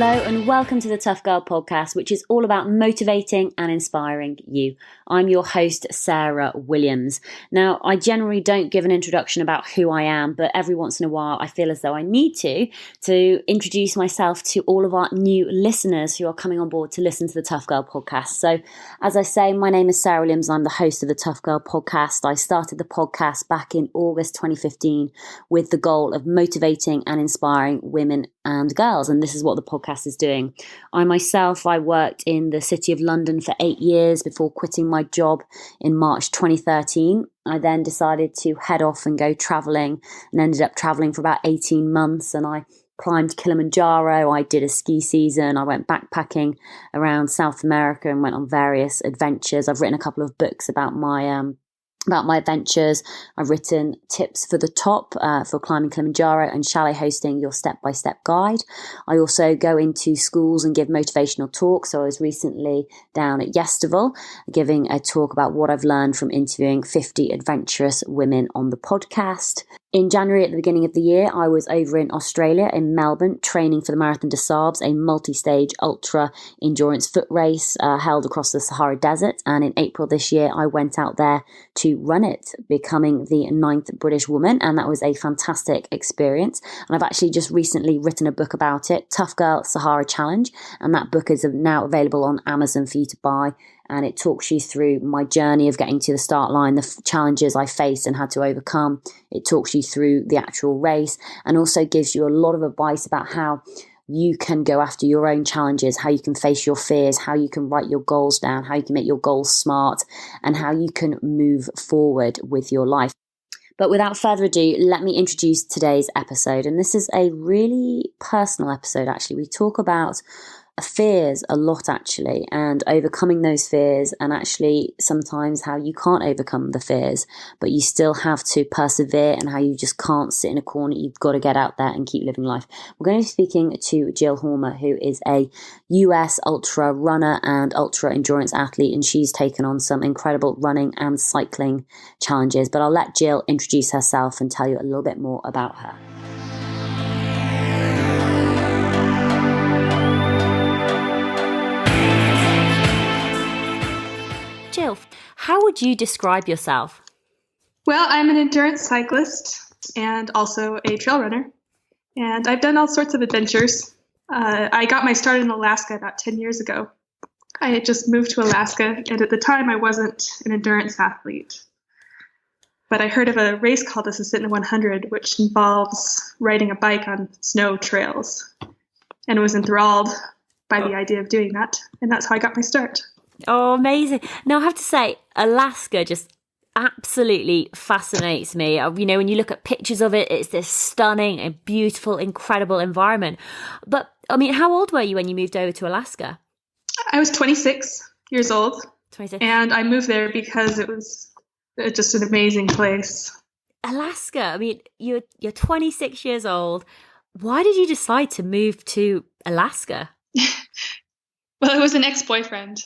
Hello and welcome to the Tough Girl podcast, which is all about motivating and inspiring you. I'm your host, Sarah Williams. Now, I generally don't give an introduction about who I am, but every once in a while I feel as though I need to introduce myself to all of our new listeners who are coming on board to listen to the Tough Girl podcast. So, as I say, my name is Sarah Williams. I'm the host of the Tough Girl podcast. I started the podcast back in August 2015 with the goal of motivating and inspiring women and girls, and this is what the podcast is doing. I worked in the City of London for 8 years before quitting my job in March 2013. I then decided to head off and go travelling and ended up travelling for about 18 months, and I climbed Kilimanjaro, I did a ski season, I went backpacking around South America and went on various adventures. I've written a couple of books about my adventures. I've written Tips for the Top for climbing Kilimanjaro and Chalet Hosting, your step-by-step guide. I also go into schools and give motivational talks. So I was recently down at Yestival giving a talk about what I've learned from interviewing 50 adventurous women on the podcast. In January, at the beginning of the year, I was over in Australia, in Melbourne, training for the Marathon des Sables, a multi-stage ultra-endurance foot race held across the Sahara Desert. And in April this year, I went out there to run it, becoming the 9th British woman. And that was a fantastic experience. And I've actually just recently written a book about it, Tough Girl Sahara Challenge. And that book is now available on Amazon for you to buy. And it talks you through my journey of getting to the start line, the challenges I faced and had to overcome. It talks you through the actual race and also gives you a lot of advice about how you can go after your own challenges, how you can face your fears, how you can write your goals down, how you can make your goals smart, and how you can move forward with your life. But without further ado, let me introduce today's episode. And this is a really personal episode, actually. We talk about fears a lot, actually, and overcoming those fears, and actually sometimes how you can't overcome the fears, but you still have to persevere, and how you just can't sit in a corner. You've got to get out there and keep living life. We're going to be speaking to Jill Hormer, who is a US ultra runner and ultra endurance athlete, and she's taken on some incredible running and cycling challenges. But I'll let Jill introduce herself and tell you a little bit more about her. Jill, how would you describe yourself? Well, I'm an endurance cyclist and also a trail runner, and I've done all sorts of adventures. I got my start in Alaska about 10 years ago. I had just moved to Alaska, and at the time I wasn't an endurance athlete. But I heard of a race called the Susitna 100, which involves riding a bike on snow trails, and was enthralled by the idea of doing that, and that's how I got my start. Oh, amazing. Now, I have to say, Alaska just absolutely fascinates me. You know, when you look at pictures of it, it's this stunning and beautiful, incredible environment. But, I mean, how old were you when you moved over to Alaska? I was 26 years old. 26. And I moved there because it was just an amazing place. Alaska, I mean, you're 26 years old. Why did you decide to move to Alaska? Well, it was an ex-boyfriend.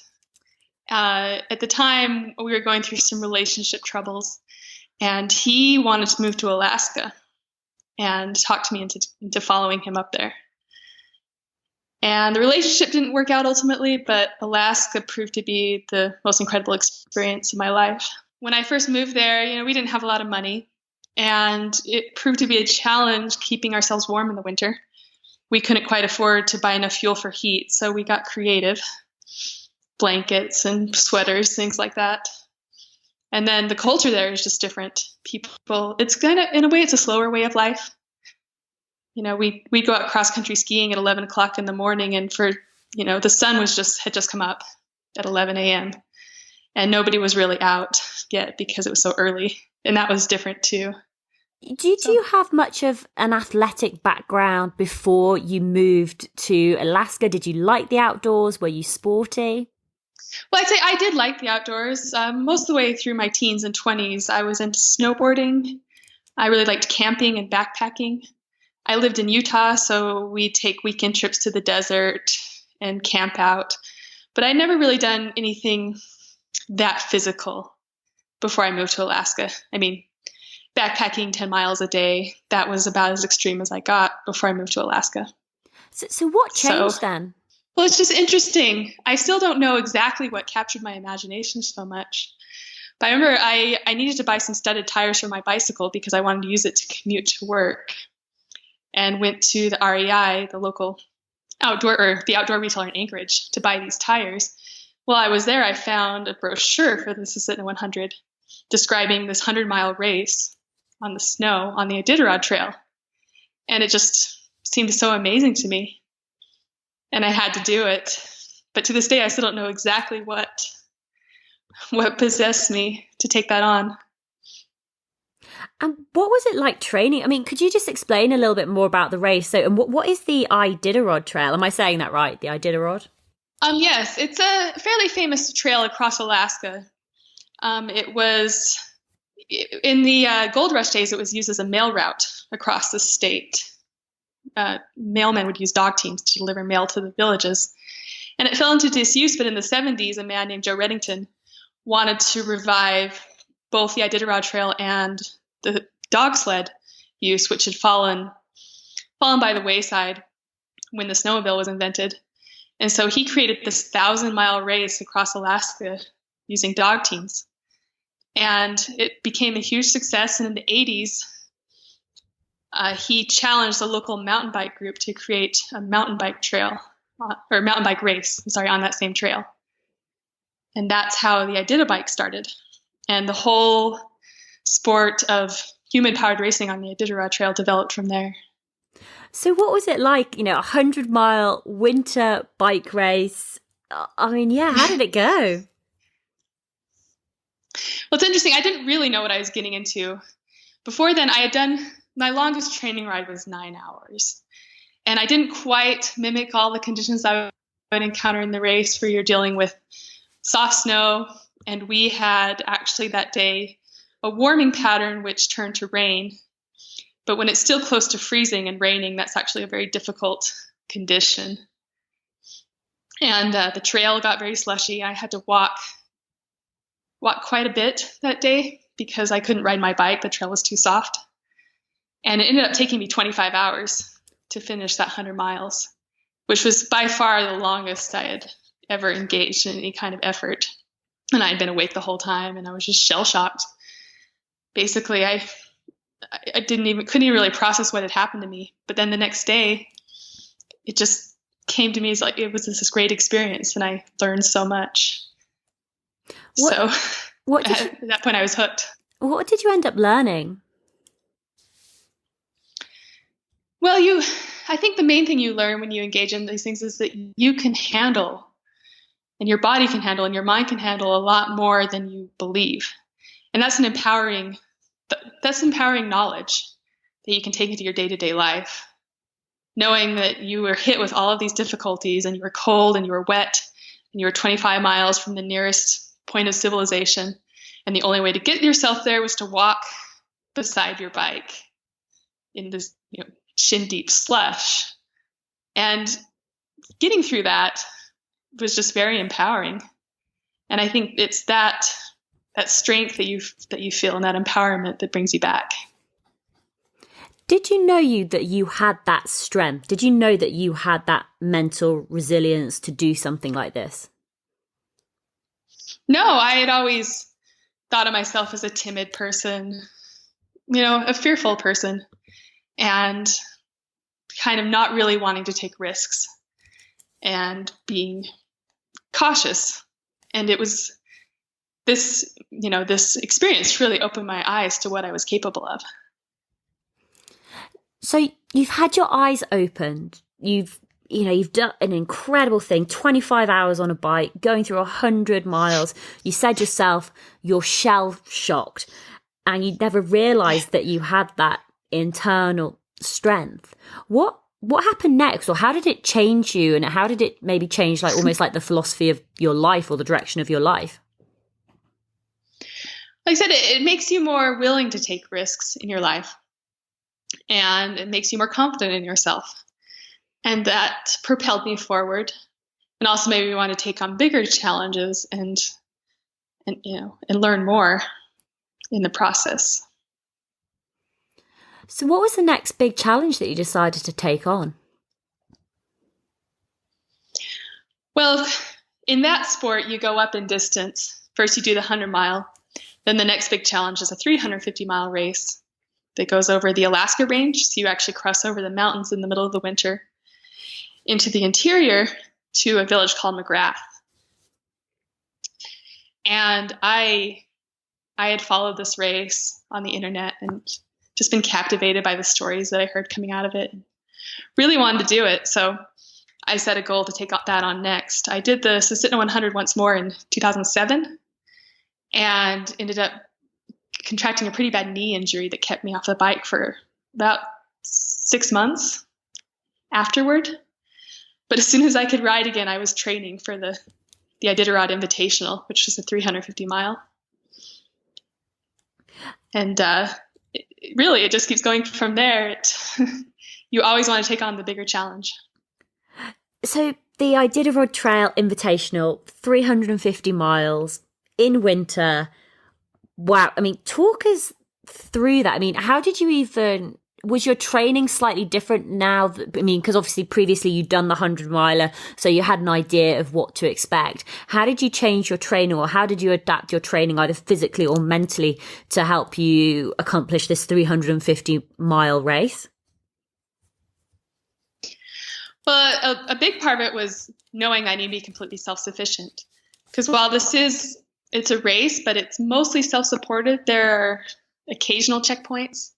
At the time, we were going through some relationship troubles, and he wanted to move to Alaska and talked me into following him up there. And the relationship didn't work out ultimately, but Alaska proved to be the most incredible experience of my life. When I first moved there, we didn't have a lot of money, and it proved to be a challenge keeping ourselves warm in the winter. We couldn't quite afford to buy enough fuel for heat, so we got creative. Blankets and sweaters, things like that. And then the culture there is just different. People, it's kind of, in a way, it's a slower way of life. We go out cross country skiing at 11 o'clock in the morning, and the sun had just come up at 11 a.m. and nobody was really out yet because it was so early, and that was different too. Do you have much of an athletic background before you moved to Alaska? Did you like the outdoors? Were you sporty? Well, I'd say I did like the outdoors. Most of the way through my teens and 20s, I was into snowboarding. I really liked camping and backpacking. I lived in Utah, so we'd take weekend trips to the desert and camp out. But I'd never really done anything that physical before I moved to Alaska. I mean, backpacking 10 miles a day, that was about as extreme as I got before I moved to Alaska. So what changed So, then? well, it's just interesting. I still don't know exactly what captured my imagination so much. But I remember I needed to buy some studded tires for my bicycle because I wanted to use it to commute to work, and went to the REI, the local the outdoor retailer in Anchorage, to buy these tires. While I was there, I found a brochure for the Susitna 100 describing this 100-mile race on the snow on the Iditarod Trail. And it just seemed so amazing to me. And I had to do it. But to this day, I still don't know exactly what possessed me to take that on. And what was it like training? I mean, could you just explain a little bit more about the race? So, and what is the Iditarod Trail? Am I saying that right? The Iditarod? Yes, it's a fairly famous trail across Alaska. It was in the gold rush days. It was used as a mail route across the state. Mailmen would use dog teams to deliver mail to the villages, and it fell into disuse. But in the 70s, a man named Joe Reddington wanted to revive both the Iditarod Trail and the dog sled use, which had fallen by the wayside when the snowmobile was invented. And so he created this 1,000-mile race across Alaska using dog teams. And it became a huge success. And in the 80s, he challenged the local mountain bike group to create a mountain bike trail, or mountain bike race, on that same trail. And that's how the Iditabike started. And the whole sport of human-powered racing on the Iditarod Trail developed from there. So what was it like, 100-mile winter bike race? I mean, yeah, how did it go? Well, it's interesting. I didn't really know what I was getting into. Before then, I had done, my longest training ride was 9 hours. And I didn't quite mimic all the conditions I would encounter in the race, where you're dealing with soft snow. And we had actually that day a warming pattern which turned to rain. But when it's still close to freezing and raining, that's actually a very difficult condition. And the trail got very slushy. I had to walk quite a bit that day because I couldn't ride my bike. The trail was too soft. And it ended up taking me 25 hours to finish that 100 miles, which was by far the longest I had ever engaged in any kind of effort. And I had been awake the whole time, and I was just shell-shocked. Basically, I couldn't even really process what had happened to me. But then the next day, it just came to me as like it was this great experience, and I learned so much. At that point, I was hooked. What did you end up learning? Well, I think the main thing you learn when you engage in these things is that you can handle, and your body can handle, and your mind can handle a lot more than you believe. And that's empowering knowledge that you can take into your day-to-day life. Knowing that you were hit with all of these difficulties, and you were cold, and you were wet, and you were 25 miles from the nearest point of civilization. And the only way to get yourself there was to walk beside your bike in this, shin-deep slush. And getting through that was just very empowering. And I think it's that strength that you feel, and that empowerment that brings you back. Did you know that you had that strength? Did you know that you had that mental resilience to do something like this? No, I had always thought of myself as a timid person, a fearful person, and kind of not really wanting to take risks and being cautious. And it was this experience really opened my eyes to what I was capable of. So you've had your eyes opened. You've done an incredible thing, 25 hours on a bike, going through 100 miles. You said yourself, you're shell-shocked, and you never realized that you had that internal strength. What happened next, or how did it change you, and how did it maybe change almost like the philosophy of your life or the direction of your life? Like I said, it makes you more willing to take risks in your life, and it makes you more confident in yourself. And that propelled me forward, and also made me want to take on bigger challenges and learn more in the process. So what was the next big challenge that you decided to take on? Well, in that sport, you go up in distance. First, you do the 100-mile. Then the next big challenge is a 350-mile race that goes over the Alaska range. So you actually cross over the mountains in the middle of the winter into the interior to a village called McGrath. And I had followed this race on the internet and just been captivated by the stories that I heard coming out of it. Really wanted to do it. So I set a goal to take that on next. I did the Susitna 100 once more in 2007 and ended up contracting a pretty bad knee injury that kept me off the bike for about 6 months afterward. But as soon as I could ride again, I was training for the Iditarod Invitational, which was a 350-mile. And it just keeps going from there. You always want to take on the bigger challenge. So the Iditarod Trail Invitational, 350 miles in winter. Wow. I mean, talk us through that. I mean, how did you even, was your training slightly different now? Because obviously previously you'd done the 100-miler, so you had an idea of what to expect. How did you change your training, or how did you adapt your training either physically or mentally to help you accomplish this 350-mile race? Well, a big part of it was knowing I need to be completely self-sufficient. Because while it's a race, but it's mostly self-supported, there are occasional checkpoints.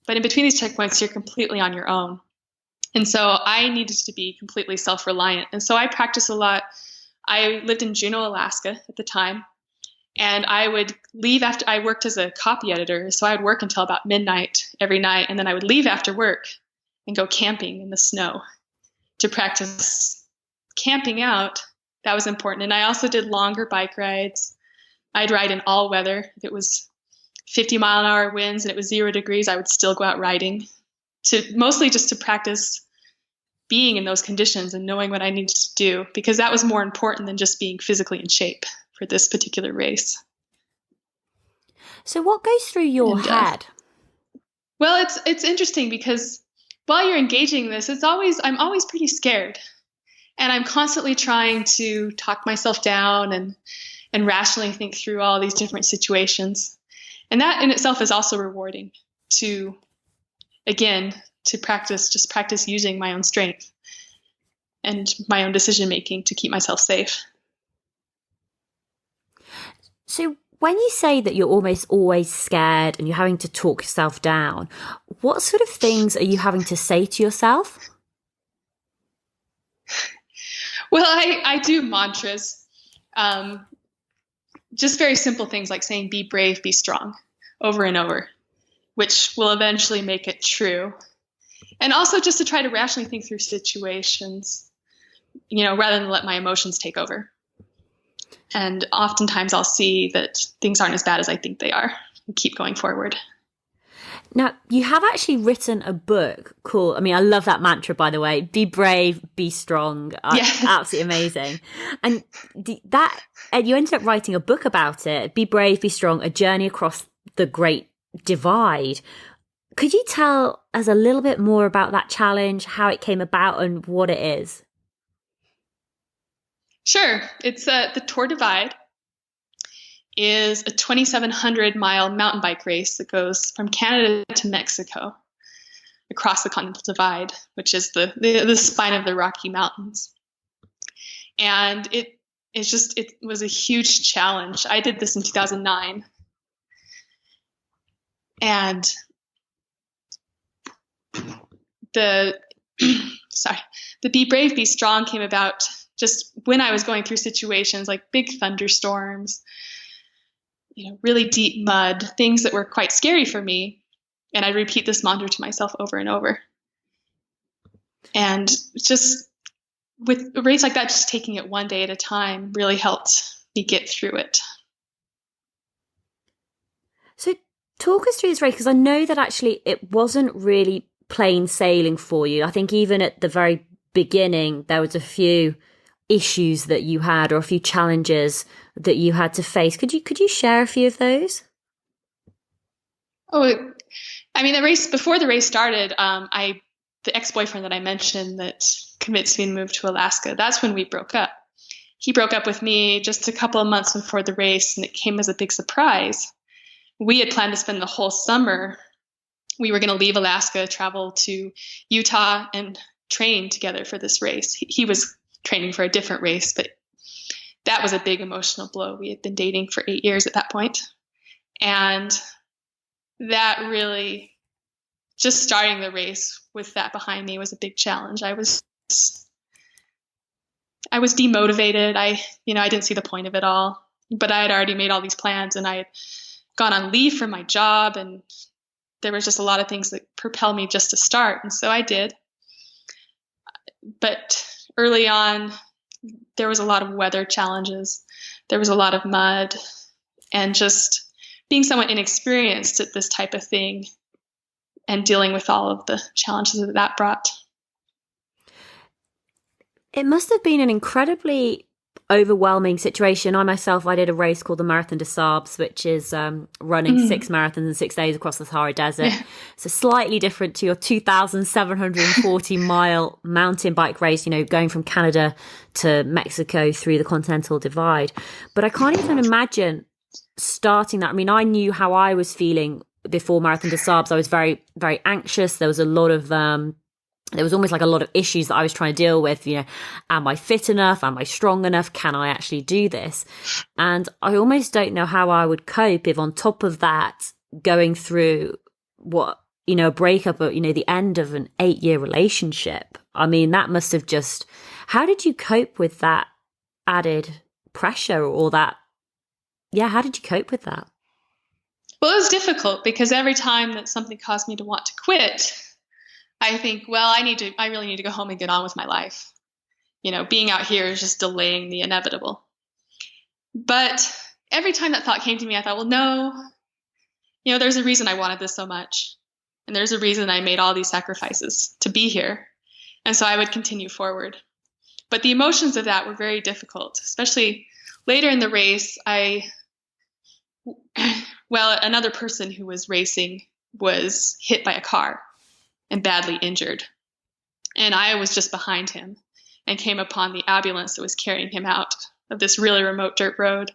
But in between these checkpoints, you're completely on your own. And so I needed to be completely self-reliant. And so I practiced a lot. I lived in Juneau, Alaska at the time. And I would leave after I worked as a copy editor. So I would work until about midnight every night. And then I would leave after work and go camping in the snow to practice camping out. That was important. And I also did longer bike rides. I'd ride in all weather. If it was 50-mile-an-hour winds and it was 0 degrees, I would still go out riding, mostly just to practice being in those conditions and knowing what I needed to do, because that was more important than just being physically in shape for this particular race. So what goes through your head? Well, it's interesting because while you're engaging in this, I'm always pretty scared. And I'm constantly trying to talk myself down and rationally think through all these different situations. And that in itself is also rewarding to practice using my own strength and my own decision making to keep myself safe. So when you say that you're almost always scared and you're having to talk yourself down, what sort of things are you having to say to yourself? Well, I do mantras. Just very simple things like saying, be brave, be strong, over and over, which will eventually make it true. And also just to try to rationally think through situations, rather than let my emotions take over. And oftentimes I'll see that things aren't as bad as I think they are and keep going forward. Now, you have actually written a book called, I love that mantra, by the way, be brave, be strong. Yeah. Absolutely amazing. And you ended up writing a book about it, Be Brave, Be Strong, A Journey Across the Great Divide. Could you tell us a little bit more about that challenge, how it came about and what it is? Sure. It's the Tour Divide is a 2,700-mile mountain bike race that goes from Canada to Mexico across the Continental Divide, which is the spine of the Rocky Mountains. And it was a huge challenge. I did this in 2009. And the Be Brave, Be Strong came about just when I was going through situations like big thunderstorms, really deep mud, things that were quite scary for me. And I'd repeat this mantra to myself over and over. And just with a race like that, just taking it one day at a time really helped me get through it. So talk us through this race, because I know that actually it wasn't really plain sailing for you. I think even at the very beginning, there was a few issues that you had, or a few challenges that you had to face. Could you share a few of those? Oh, before the race started, the ex-boyfriend that I mentioned that convinced me to move to Alaska, that's when we broke up. he broke up with me just a couple of months before the race, and it came as a big surprise. We had planned to spend the whole summer. We were going to leave Alaska, travel to Utah, and train together for this race. He was training for a different race, but that was a big emotional blow. We had been dating for 8 years at that point. And that really, just starting the race with that behind me was a big challenge. I was demotivated. I didn't see the point of it all, but I had already made all these plans, and I had gone on leave from my job, and there was just a lot of things that propelled me just to start. And so I did. But early on, there was a lot of weather challenges. There was a lot of mud, and just being somewhat inexperienced at this type of thing and dealing with all of the challenges that brought. It must have been an incredibly overwhelming situation. I did a race called the Marathon des Sables, which is running 6 marathons in 6 days across the Sahara Desert. So slightly different to your 2,740 mile mountain bike race, going from Canada to Mexico through the Continental Divide. But I can't even imagine starting that. I mean, I knew how I was feeling before Marathon des Sables. I was very, very anxious. There was a lot of there was almost like a lot of issues that I was trying to deal with. Am I fit enough? Am I strong enough? Can I actually do this? And I almost don't know how I would cope if on top of that, going through a breakup, the end of an 8-year relationship. I mean, that must have how did you cope with that added pressure or that? Yeah. How did you cope with that? Well, it was difficult because every time that something caused me to want to quit, I think, well, I really need to go home and get on with my life. Being out here is just delaying the inevitable. But every time that thought came to me, I thought, well, no, there's a reason I wanted this so much. And there's a reason I made all these sacrifices to be here. And so I would continue forward. But the emotions of that were very difficult, especially later in the race. Another person who was racing was hit by a car and badly injured. And I was just behind him and came upon the ambulance that was carrying him out of this really remote dirt road.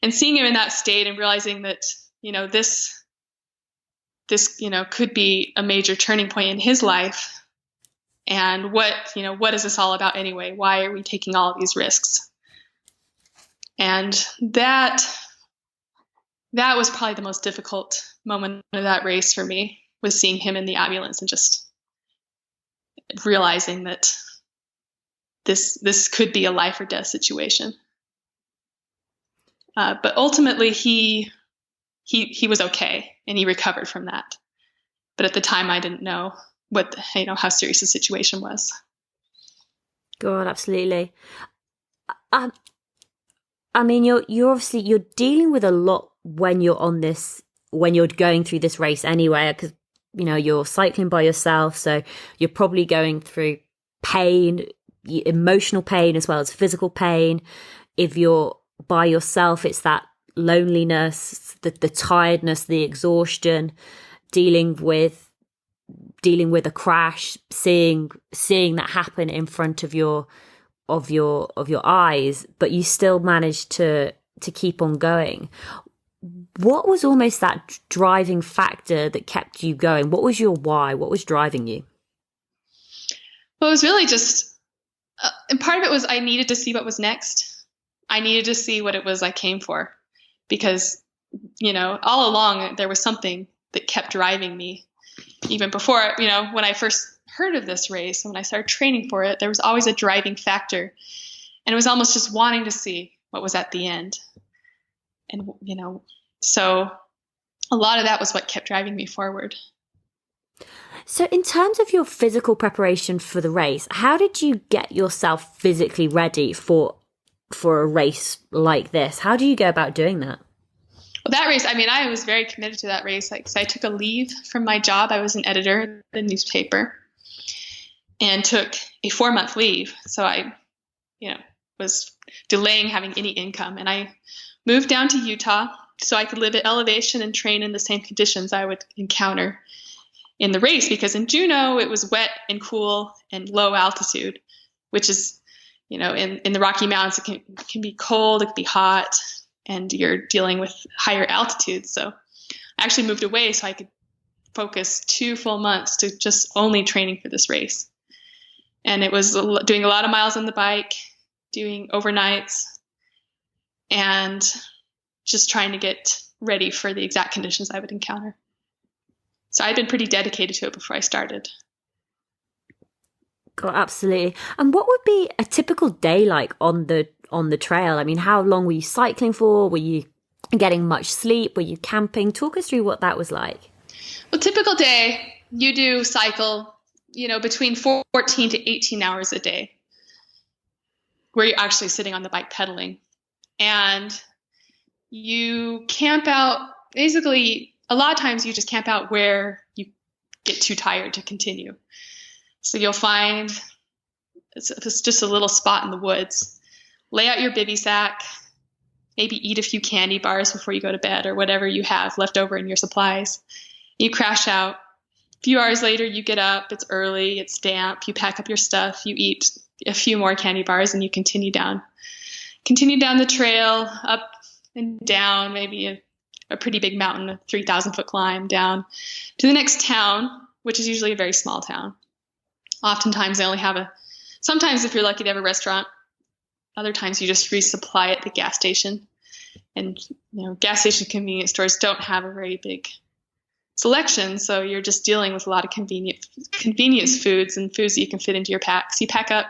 And seeing him in that state and realizing that, this could be a major turning point in his life. And what is this all about anyway? Why are we taking all of these risks? And that was probably the most difficult moment of that race for me, was seeing him in the ambulance and just realizing that this could be a life or death situation. But ultimately he was okay and he recovered from that. But at the time I didn't know how serious the situation was. God, absolutely. I mean, you're obviously, you're dealing with a lot when you're going through this race anyway, because you're cycling by yourself, so you're probably going through pain, emotional pain as well as physical pain. If you're by yourself, it's that loneliness, the tiredness, the exhaustion, dealing with a crash, seeing that happen in front of your eyes, but you still managed to keep on going. What was almost that driving factor that kept you going? What was your why? What was driving you? Well, it was really just, and part of it was I needed to see what was next. I needed to see what it was I came for, because, all along there was something that kept driving me. Even before, when I first heard of this race and when I started training for it, there was always a driving factor. And it was almost just wanting to see what was at the end. And, so a lot of that was what kept driving me forward. So in terms of your physical preparation for the race, how did you get yourself physically ready for a race like this? How do you go about doing that? Well, that race, I was very committed to that race. So I took a leave from my job. I was an editor at the newspaper and took a 4-month leave. So I, was delaying having any income. And I moved down to Utah so I could live at elevation and train in the same conditions I would encounter in the race. Because in Juneau, it was wet and cool and low altitude, which is, In the Rocky Mountains, it can be cold, it can be hot, and you're dealing with higher altitudes. So I actually moved away so I could focus 2 full months to just only training for this race. And it was doing a lot of miles on the bike, doing overnights, and just trying to get ready for the exact conditions I would encounter. So I'd been pretty dedicated to it before I started. Oh, absolutely. And what would be a typical day like on the trail? I mean, how long were you cycling for? Were you getting much sleep? Were you camping? Talk us through what that was like. Well, typical day, you do cycle, between 14 to 18 hours a day, where you're actually sitting on the bike pedaling. And you camp out, basically, a lot of times you just camp out where you get too tired to continue. So you'll find it's just a little spot in the woods. Lay out your bivy sack, maybe eat a few candy bars before you go to bed or whatever you have left over in your supplies. You crash out. A few hours later, you get up. It's early. It's damp. You pack up your stuff. You eat a few more candy bars, and you continue down. Continue down the trail, up and down, maybe a pretty big mountain, a 3,000-foot climb down to the next town, which is usually a very small town. Oftentimes, they only have sometimes if you're lucky, they have a restaurant. Other times, you just resupply at the gas station. And, gas station convenience stores don't have a very big selection, so you're just dealing with a lot of convenience foods and foods that you can fit into your packs. You pack up,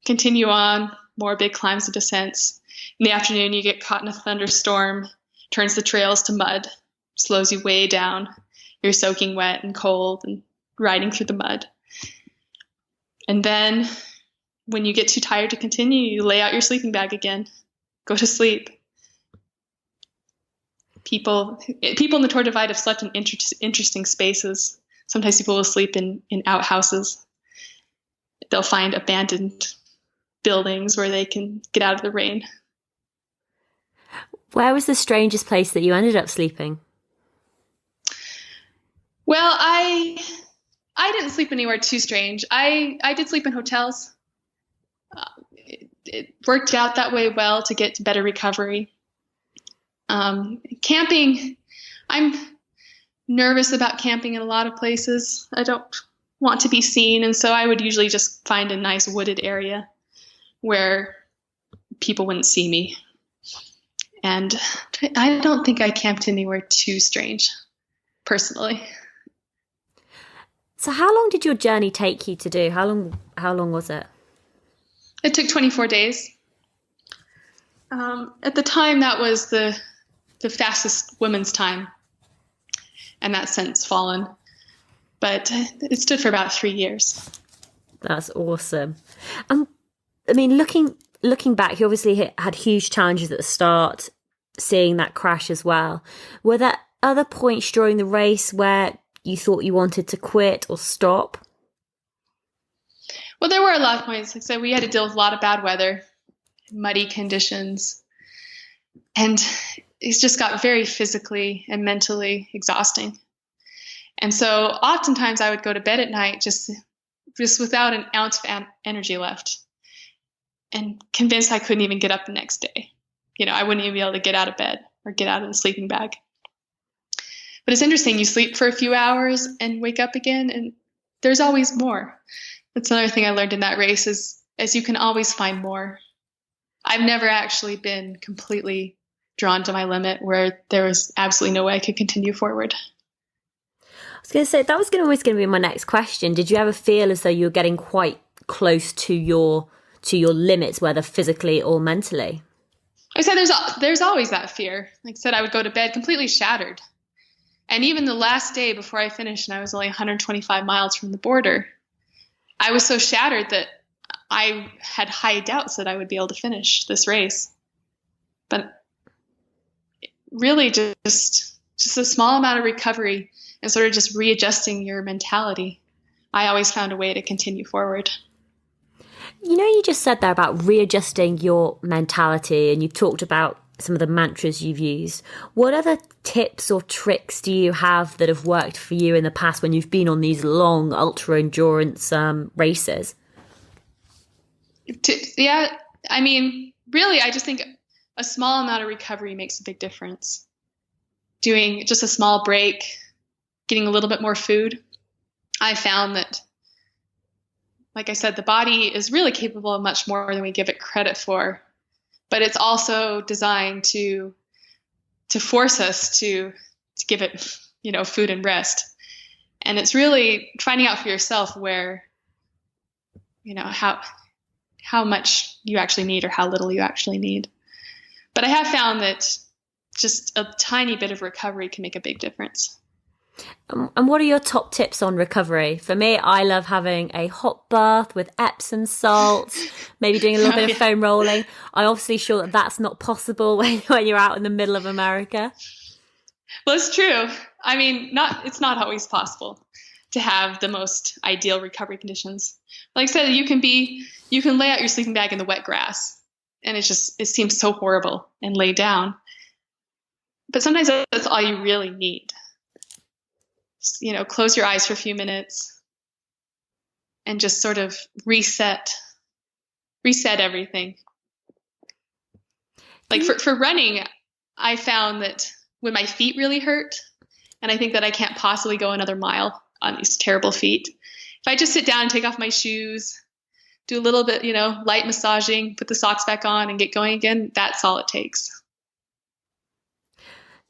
continue on, more big climbs and descents. In the afternoon, you get caught in a thunderstorm, turns the trails to mud, slows you way down. You're soaking wet and cold and riding through the mud. And then when you get too tired to continue, you lay out your sleeping bag again, go to sleep. People in the Tour Divide have slept in interesting spaces. Sometimes people will sleep in outhouses. They'll find abandoned buildings where they can get out of the rain. Where was the strangest place that you ended up sleeping? Well, I didn't sleep anywhere too strange. I did sleep in hotels. It worked out that way well to get better recovery. Camping, I'm nervous about camping in a lot of places. I don't want to be seen, and so I would usually just find a nice wooded area where people wouldn't see me. And I don't think I camped anywhere too strange, personally. So how long did your journey take you to do? How long was it? It took 24 days. At the time, that was the fastest women's time, and that's since fallen. But it stood for about 3 years. That's awesome. I mean, looking back, you obviously had huge challenges at the start, seeing that crash as well. Were there other points during the race where you thought you wanted to quit or stop? Well, there were a lot of points. Like I said, we had to deal with a lot of bad weather, muddy conditions, and it just got very physically and mentally exhausting. And so oftentimes I would go to bed at night just without an ounce of energy left, and convinced I couldn't even get up the next day. I wouldn't even be able to get out of bed or get out of the sleeping bag. But it's interesting. You sleep for a few hours and wake up again, and there's always more. That's another thing I learned in that race is you can always find more. I've never actually been completely drawn to my limit where there was absolutely no way I could continue forward. I was going to say, that was always going to be my next question. Did you ever feel as though you were getting quite close to your limits, whether physically or mentally? I said there's always that fear. Like I said, I would go to bed completely shattered. And even the last day before I finished, and I was only 125 miles from the border, I was so shattered that I had high doubts that I would be able to finish this race. But really just a small amount of recovery and sort of just readjusting your mentality, I always found a way to continue forward. You just said there about readjusting your mentality, and you've talked about some of the mantras you've used. What other tips or tricks do you have that have worked for you in the past when you've been on these long ultra endurance races? Yeah, I mean, really, I just think a small amount of recovery makes a big difference. Doing just a small break, getting a little bit more food. I found that, like I said, the body is really capable of much more than we give it credit for. But it's also designed to force us to give it, food and rest. And it's really finding out for yourself where, how much you actually need or how little you actually need. But I have found that just a tiny bit of recovery can make a big difference. And what are your top tips on recovery? For me, I love having a hot bath with Epsom salts, maybe doing a little bit of foam rolling. I'm obviously sure that that's not possible when you're out in the middle of America. Well, it's true. I mean, it's not always possible to have the most ideal recovery conditions. Like I said, you can lay out your sleeping bag in the wet grass, and it seems so horrible and lay down. But sometimes that's all you really need. Close your eyes for a few minutes and just sort of reset everything. Like for running, I found that when my feet really hurt, and I think that I can't possibly go another mile on these terrible feet, if I just sit down and take off my shoes, do a little bit, light massaging, put the socks back on and get going again, that's all it takes.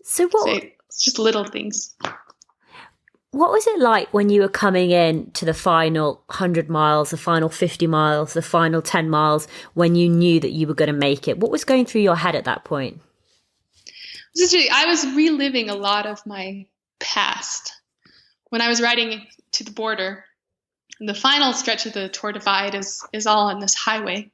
So it's just little things. What was it like when you were coming in to the final 100 miles, the final 50 miles, the final 10 miles, when you knew that you were going to make it? What was going through your head at that point? I was reliving a lot of my past. When I was riding to the border, the final stretch of the Tour Divide is all on this highway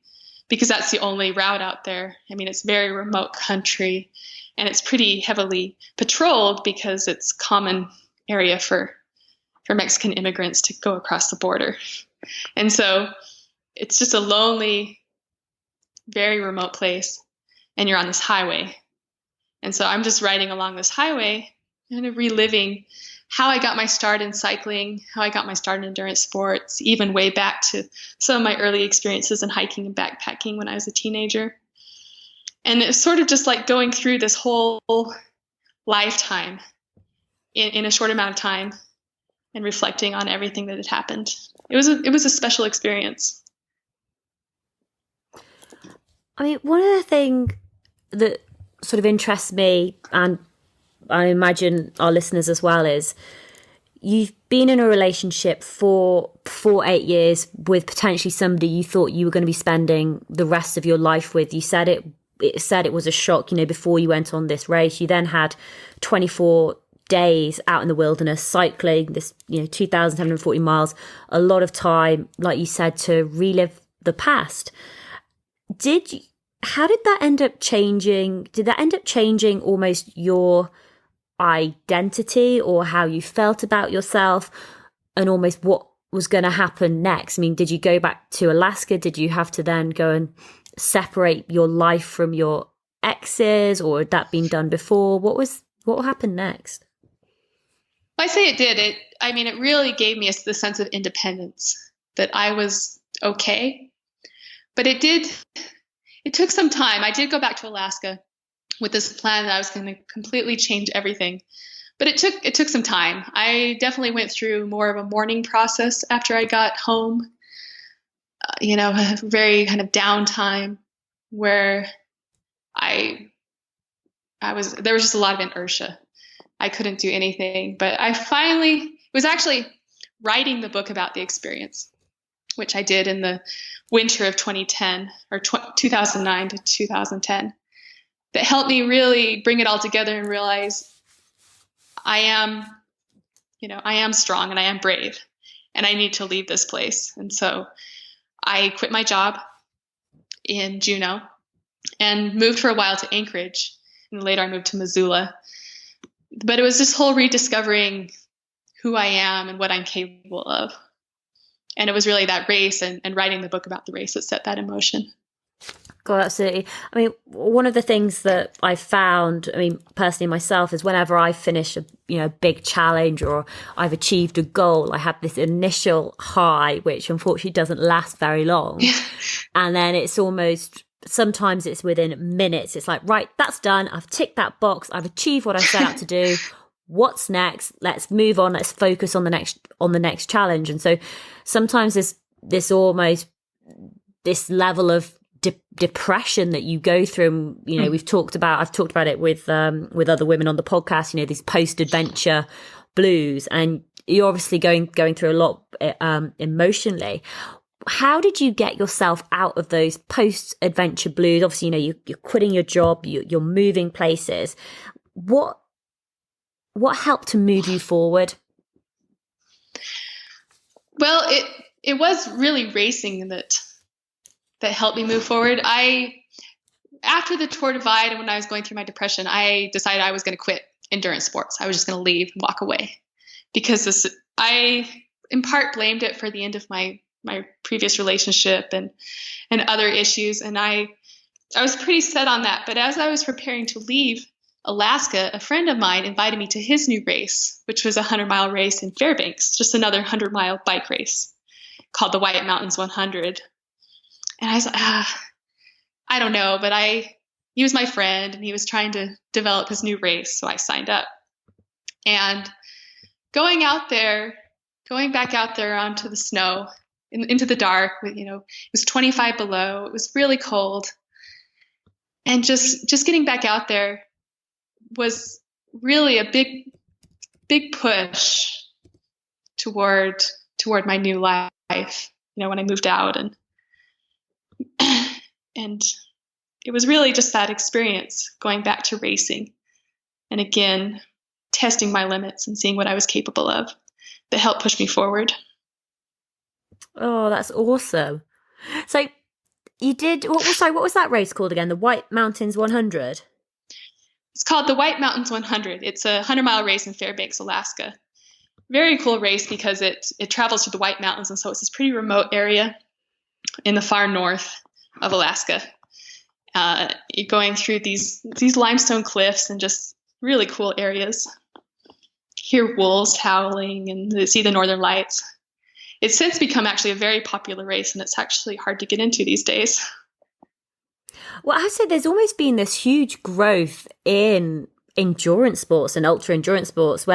because that's the only route out there. I mean, it's very remote country and it's pretty heavily patrolled because it's common area for Mexican immigrants to go across the border. And so it's just a lonely, very remote place, and you're on this highway. And so I'm just riding along this highway and reliving how I got my start in cycling, how I got my start in endurance sports, even way back to some of my early experiences in hiking and backpacking when I was a teenager. And it's sort of just like going through this whole lifetime in a short amount of time and reflecting on everything that had happened. It was a special experience. I mean, one of the things that sort of interests me, and I imagine our listeners as well, is you've been in a relationship for 8 years with potentially somebody you thought you were going to be spending the rest of your life with. You said it was a shock, before you went on this race. You then had 24 days out in the wilderness cycling this 2,740 miles, a lot of time, like you said, to relive the past. How did that end up changing? Did that end up changing almost your identity or how you felt about yourself and almost what was going to happen next? I mean, did you go back to Alaska? Did you have to then go and separate your life from your exes, or had that been done before? What happened next? I say it did. It really gave me the sense of independence, that I was okay. But it took some time. I did go back to Alaska with this plan that I was going to completely change everything. But it took some time. I definitely went through more of a mourning process after I got home. A very kind of downtime where there was just a lot of inertia. I couldn't do anything, but it was actually writing the book about the experience, which I did in the winter of 2010 or 2009 to 2010, that helped me really bring it all together and realize I am strong and I am brave and I need to leave this place. And so I quit my job in Juneau and moved for a while to Anchorage. And later I moved to Missoula. But it was this whole rediscovering who I am and what I'm capable of. And it was really that race and writing the book about the race that set that in motion. God, absolutely. I mean, one of the things that I found, I mean, personally myself, is whenever I finish a big challenge or I've achieved a goal, I have this initial high, which unfortunately doesn't last very long, and then it's almost, sometimes it's within minutes. It's like, right, that's done. I've ticked that box. I've achieved what I set out to do. What's next? Let's move on. Let's focus on the next challenge. And so sometimes this almost this level of depression that you go through. I've talked about it with other women on the podcast, these post-adventure blues, and you're obviously going through a lot emotionally. How did you get yourself out of those post-adventure blues? Obviously, you're quitting your job, you're moving places. What helped to move you forward? Well, it was really racing that helped me move forward. After the Tour Divide and when I was going through my depression, I decided I was going to quit endurance sports. I was just going to leave and walk away because I in part blamed it for the end of my previous relationship and other issues. And I was pretty set on that. But as I was preparing to leave Alaska, a friend of mine invited me to his new race, which was a 100-mile race in Fairbanks, just another 100-mile bike race called the White Mountains 100. And I was like, I don't know, but he was my friend and he was trying to develop his new race. So I signed up. And going back out there onto the snow, into the dark, it was 25 below. It was really cold. And just getting back out there was really a big push toward my new life, when I moved out. And it was really just that experience going back to racing and again testing my limits and seeing what I was capable of that helped push me forward. Oh, that's awesome. So you did, what was that race called again? The White Mountains 100? It's called the White Mountains 100. It's a 100-mile race in Fairbanks, Alaska. Very cool race because it travels through the White Mountains, and so it's this pretty remote area in the far north of Alaska. You're going through these limestone cliffs and just really cool areas. Hear wolves howling and see the northern lights. It's since become actually a very popular race, and it's actually hard to get into these days. Well, I said there's almost been this huge growth in endurance sports and ultra endurance sports.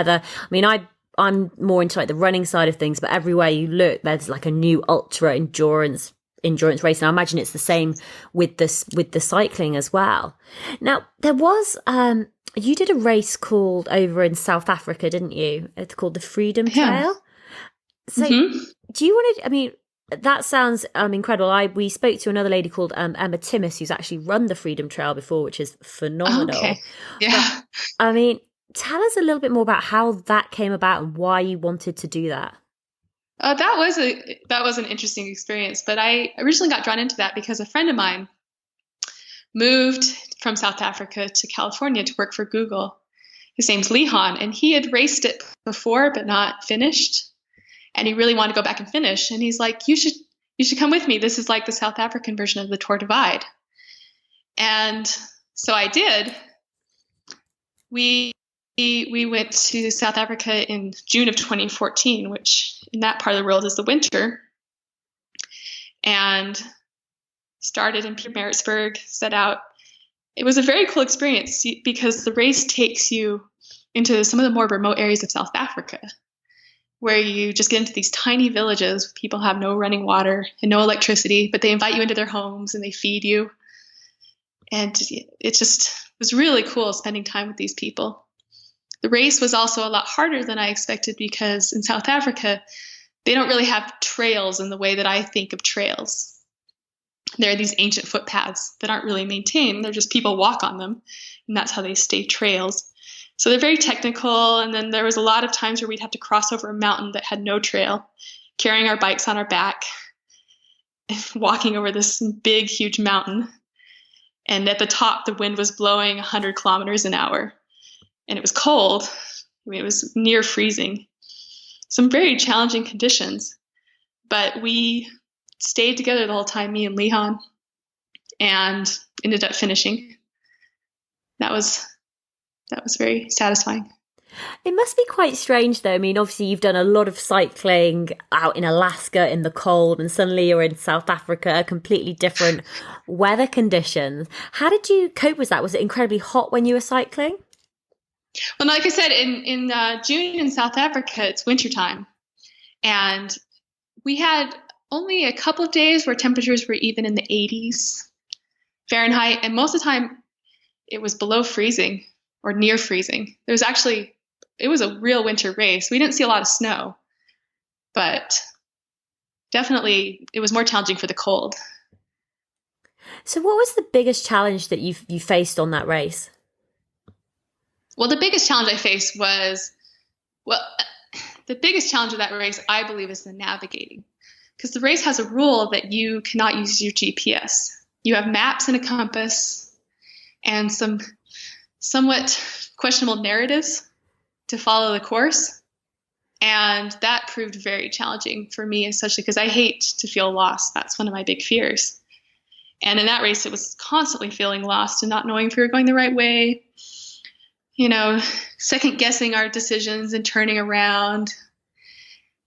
I'm more into like the running side of things, but everywhere you look, there's like a new ultra endurance race. And I imagine it's the same with the cycling as well. Now, there was you did a race called over in South Africa, didn't you? It's called the Freedom Trail. So do you want to, that sounds incredible. We spoke to another lady called Emma Timmis, who's actually run the Freedom Trail before, which is phenomenal. Okay. Yeah. But, tell us a little bit more about how that came about and why you wanted to do that. That was an interesting experience, but I originally got drawn into that because a friend of mine moved from South Africa to California to work for Google. His name's Lehan, and he had raced it before but not finished. And he really wanted to go back and finish. And he's like, you should come with me. This is like the South African version of the Tour Divide. And so I did. We went to South Africa in June of 2014, which in that part of the world is the winter. And started in Pietermaritzburg, set out. It was a very cool experience because the race takes you into some of the more remote areas of South Africa, where you just get into these tiny villages where people have no running water and no electricity, but they invite you into their homes and they feed you. And it just was really cool spending time with these people. The race was also a lot harder than I expected because in South Africa, they don't really have trails in the way that I think of trails. There are these ancient footpaths that aren't really maintained. They're just people walk on them, and that's how they stay trails. So they're very technical, and then there was a lot of times where we'd have to cross over a mountain that had no trail, carrying our bikes on our back, walking over this big, huge mountain. And at the top, the wind was blowing 100 kilometers an hour, and it was cold. It was near freezing. Some very challenging conditions, but we stayed together the whole time, me and Lehan. and ended up finishing. That was very satisfying. It must be quite strange though. I mean, obviously you've done a lot of cycling out in Alaska in the cold, and suddenly you're in South Africa, completely different weather conditions. How did you cope with that? Was it incredibly hot when you were cycling? Well, like I said, in June in South Africa, it's wintertime. And we had only a couple of days where temperatures were even in the 80s Fahrenheit. And most of the time it was below freezing or near freezing. It was a real winter race. We didn't see a lot of snow, but definitely it was more challenging for the cold. So what was the biggest challenge that you faced on that race? Well, the biggest challenge I faced was, the biggest challenge of that race, I believe, is the navigating. Because the race has a rule that you cannot use your GPS. You have maps and a compass and some somewhat questionable narratives to follow the course. And that proved very challenging for me, especially because I hate to feel lost. That's one of my big fears. And in that race, it was constantly feeling lost and not knowing if we were going the right way, second guessing our decisions and turning around.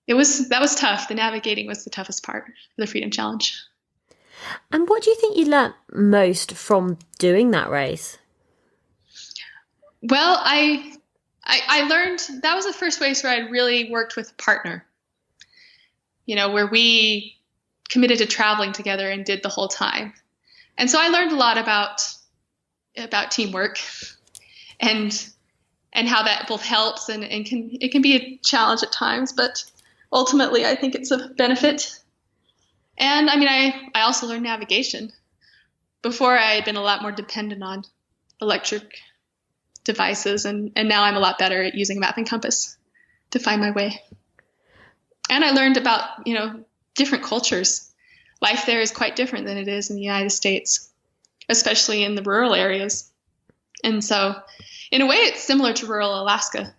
That was tough. The navigating was the toughest part of the Freedom Challenge. And what do you think you learnt most from doing that race? Well, I learned that was the first race where I really worked with a partner, where we committed to traveling together and did the whole time. And so I learned a lot about teamwork and how that both helps and it can be a challenge at times, but ultimately I think it's a benefit. And I also learned navigation. Before I had been a lot more dependent on electric devices, and now I'm a lot better at using a map and compass to find my way. And I learned about, different cultures. Life there is quite different than it is in the United States, especially in the rural areas. And so in a way it's similar to rural Alaska,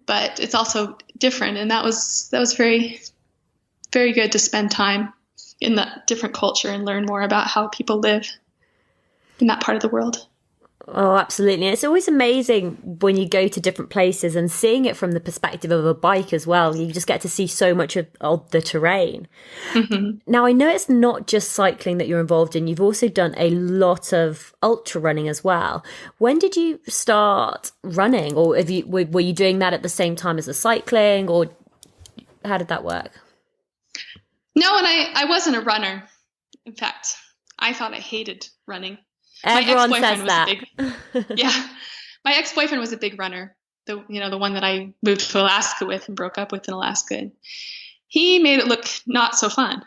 but it's also different. And that was very, very good to spend time in that different culture and learn more about how people live in that part of the world. Oh, absolutely. And it's always amazing when you go to different places and seeing it from the perspective of a bike as well. You just get to see so much of the terrain. Mm-hmm. Now, I know it's not just cycling that you're involved in. You've also done a lot of ultra running as well. When did you start running? Or were you doing that at the same time as the cycling? Or how did that work? No, and I wasn't a runner. In fact, I thought I hated running. Everyone says that. My ex-boyfriend was a big runner. The one that I moved to Alaska with and broke up with in Alaska. And he made it look not so fun.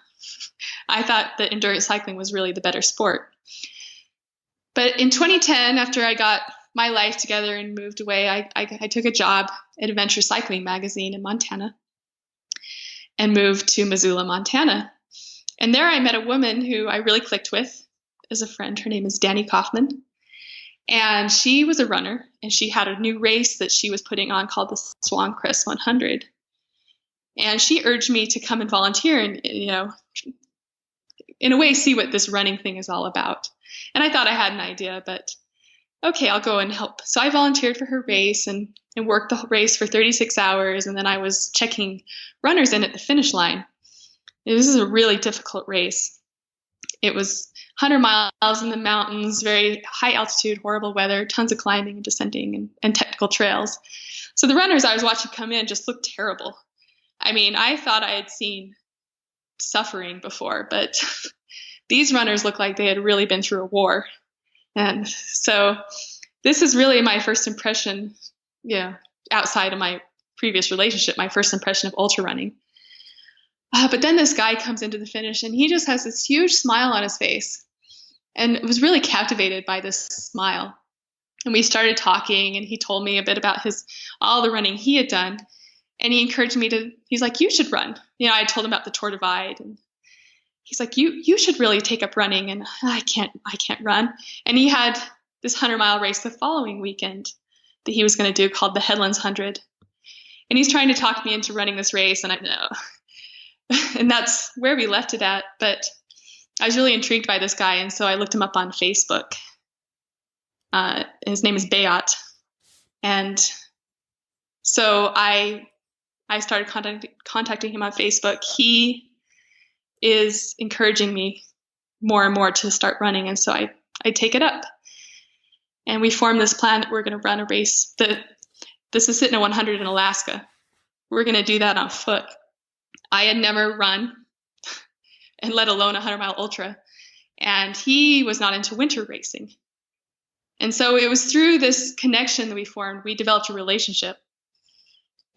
I thought that endurance cycling was really the better sport. But in 2010, after I got my life together and moved away, I took a job at Adventure Cycling magazine in Montana and moved to Missoula, Montana. And there I met a woman who I really clicked with as a friend. Her name is Danny Kaufman. And she was a runner, and she had a new race that she was putting on called the Swan Crest 100. And she urged me to come and volunteer and, in a way, see what this running thing is all about. And I thought I had an idea, but okay, I'll go and help. So I volunteered for her race and worked the race for 36 hours. And then I was checking runners in at the finish line. This is a really difficult race. It was 100 miles in the mountains, very high altitude, horrible weather, tons of climbing and descending and technical trails. So the runners I was watching come in just looked terrible. I thought I had seen suffering before, but these runners looked like they had really been through a war. And so this is really my first impression, outside of my previous relationship, my first impression of ultra running. But then this guy comes into the finish and he just has this huge smile on his face. And was really captivated by this smile. And we started talking and he told me a bit about all the running he had done. And he encouraged me he's like, you should run. I told him about the Tour Divide and he's like, you should really take up running. And I can't run. And he had this 100-mile race the following weekend that he was going to do called the Headlands 100. And he's trying to talk me into running this race. And I know. And that's where we left it at. But I was really intrigued by this guy, and so I looked him up on Facebook. His name is Bayat, and so I started contacting him on Facebook. He is encouraging me more and more to start running, and so I take it up. And we formed this plan that we're going to run a race. This is Susitna 100 in Alaska. We're going to do that on foot. I had never run, and let alone a 100-mile ultra. And he was not into winter racing. And so it was through this connection that we formed, we developed a relationship.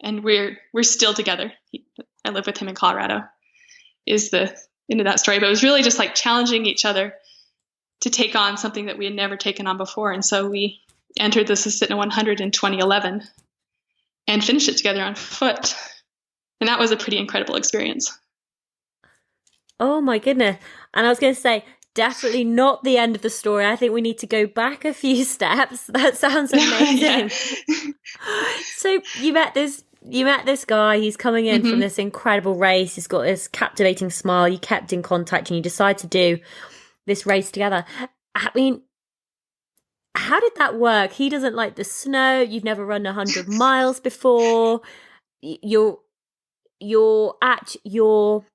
And we're still together. I live with him in Colorado, is the end of that story. But it was really just like challenging each other to take on something that we had never taken on before. And so we entered the Susitna 100 in 2011 and finished it together on foot. And that was a pretty incredible experience. Oh my goodness. And I was going to say, definitely not the end of the story. I think we need to go back a few steps. That sounds amazing. So you met this guy. He's coming in from this incredible race. He's got this captivating smile. You kept in contact and you decided to do this race together. I mean, how did that work? He doesn't like the snow. You've never run 100 miles before. You're at your,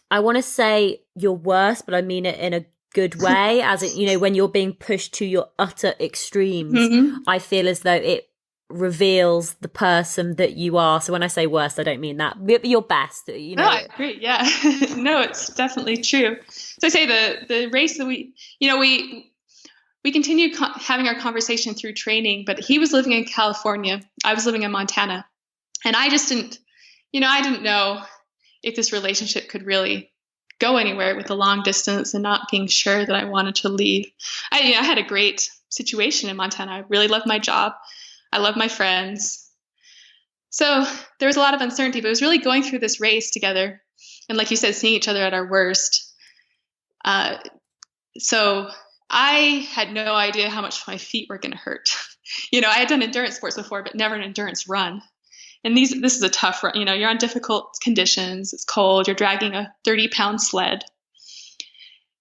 I want to say your worst, but I mean it in a good way, as it, you know, when you're being pushed to your utter extremes, I feel as though it reveals the person that you are. So when I say worst, I don't mean that, but your best, you know. No, I agree. Yeah. No, it's definitely true. So I say the race that we continued having our conversation through training, but he was living in California. I was living in Montana, and I just didn't know if this relationship could really go anywhere with the long distance and not being sure that I wanted to leave. I had a great situation in Montana. I really loved my job. I love my friends. So there was a lot of uncertainty, but it was really going through this race together. And like you said, seeing each other at our worst. So I had no idea how much my feet were going to hurt. I had done endurance sports before, but never an endurance run. And this is a tough run. You're on difficult conditions. It's cold. You're dragging a 30-pound sled.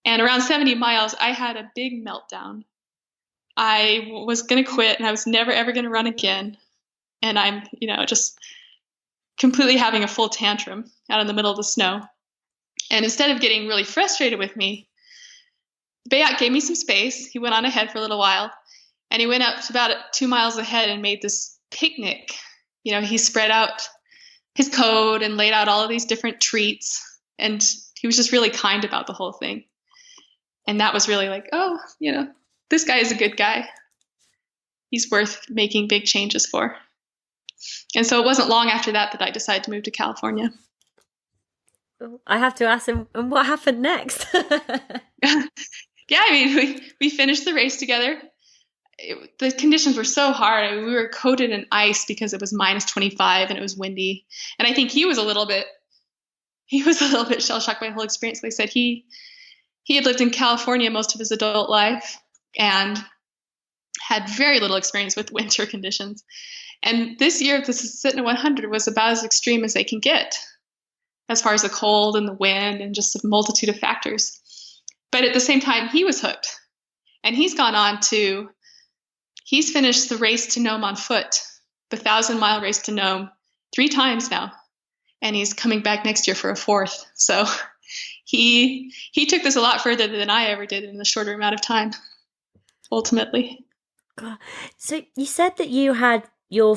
And around 70 miles, I had a big meltdown. I was going to quit, and I was never, ever going to run again. And I'm, just completely having a full tantrum out in the middle of the snow. And instead of getting really frustrated with me, Bayat gave me some space. He went on ahead for a little while, and he went up to about 2 miles ahead and made this picnic. He spread out his coat and laid out all of these different treats, and he was just really kind about the whole thing. And that was really like, oh, this guy is a good guy. He's worth making big changes for. And so it wasn't long after that I decided to move to California. I have to ask him, and what happened next? Yeah, we finished the race together. The conditions were so hard. We were coated in ice because it was minus 25 and it was windy. And I think he was a little bit shell-shocked by the whole experience. Like I said, he had lived in California most of his adult life and had very little experience with winter conditions. And this year, the Susitna 100 was about as extreme as they can get, as far as the cold and the wind and just a multitude of factors. But at the same time, he was hooked. And he's finished the race to Nome on foot, the 1,000-mile race to Nome, 3 times now. And he's coming back next year for a 4th. So he took this a lot further than I ever did in a shorter amount of time, ultimately. God. So you said that you had your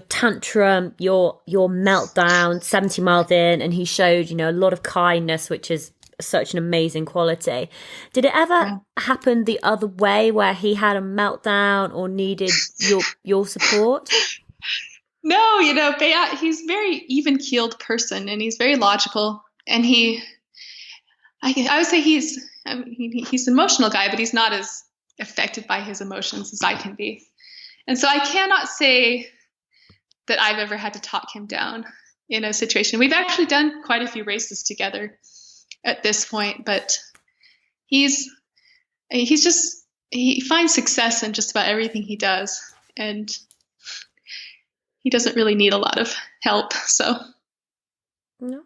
tantrum, your meltdown 70 miles in, and he showed, a lot of kindness, which is such an amazing quality. Did it ever happen the other way, where he had a meltdown or needed your support? No, Bayat, he's a very even-keeled person, and he's very logical. And I would say he's an emotional guy, but he's not as affected by his emotions as I can be. And so I cannot say that I've ever had to talk him down in a situation. We've actually done quite a few races together at this point, but he finds success in just about everything he does, and he doesn't really need a lot of help. So no,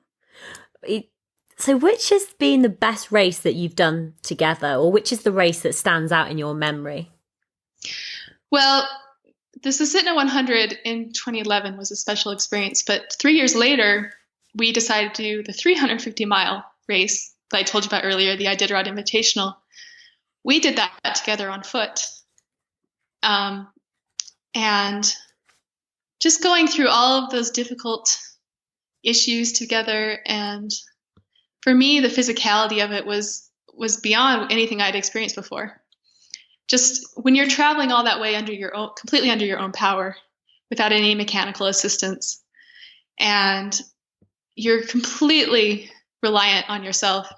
So which has been the best race that you've done together, or which is the race that stands out in your memory? Well, the Susitna 100 in 2011 was a special experience, but 3 years later, we decided to do the 350-mile race that I told you about earlier, the Iditarod Invitational. We did that together on foot. And just going through all of those difficult issues together, and for me, the physicality of it was beyond anything I'd experienced before. Just when you're traveling all that way completely under your own power, without any mechanical assistance, and you're completely reliant on yourself,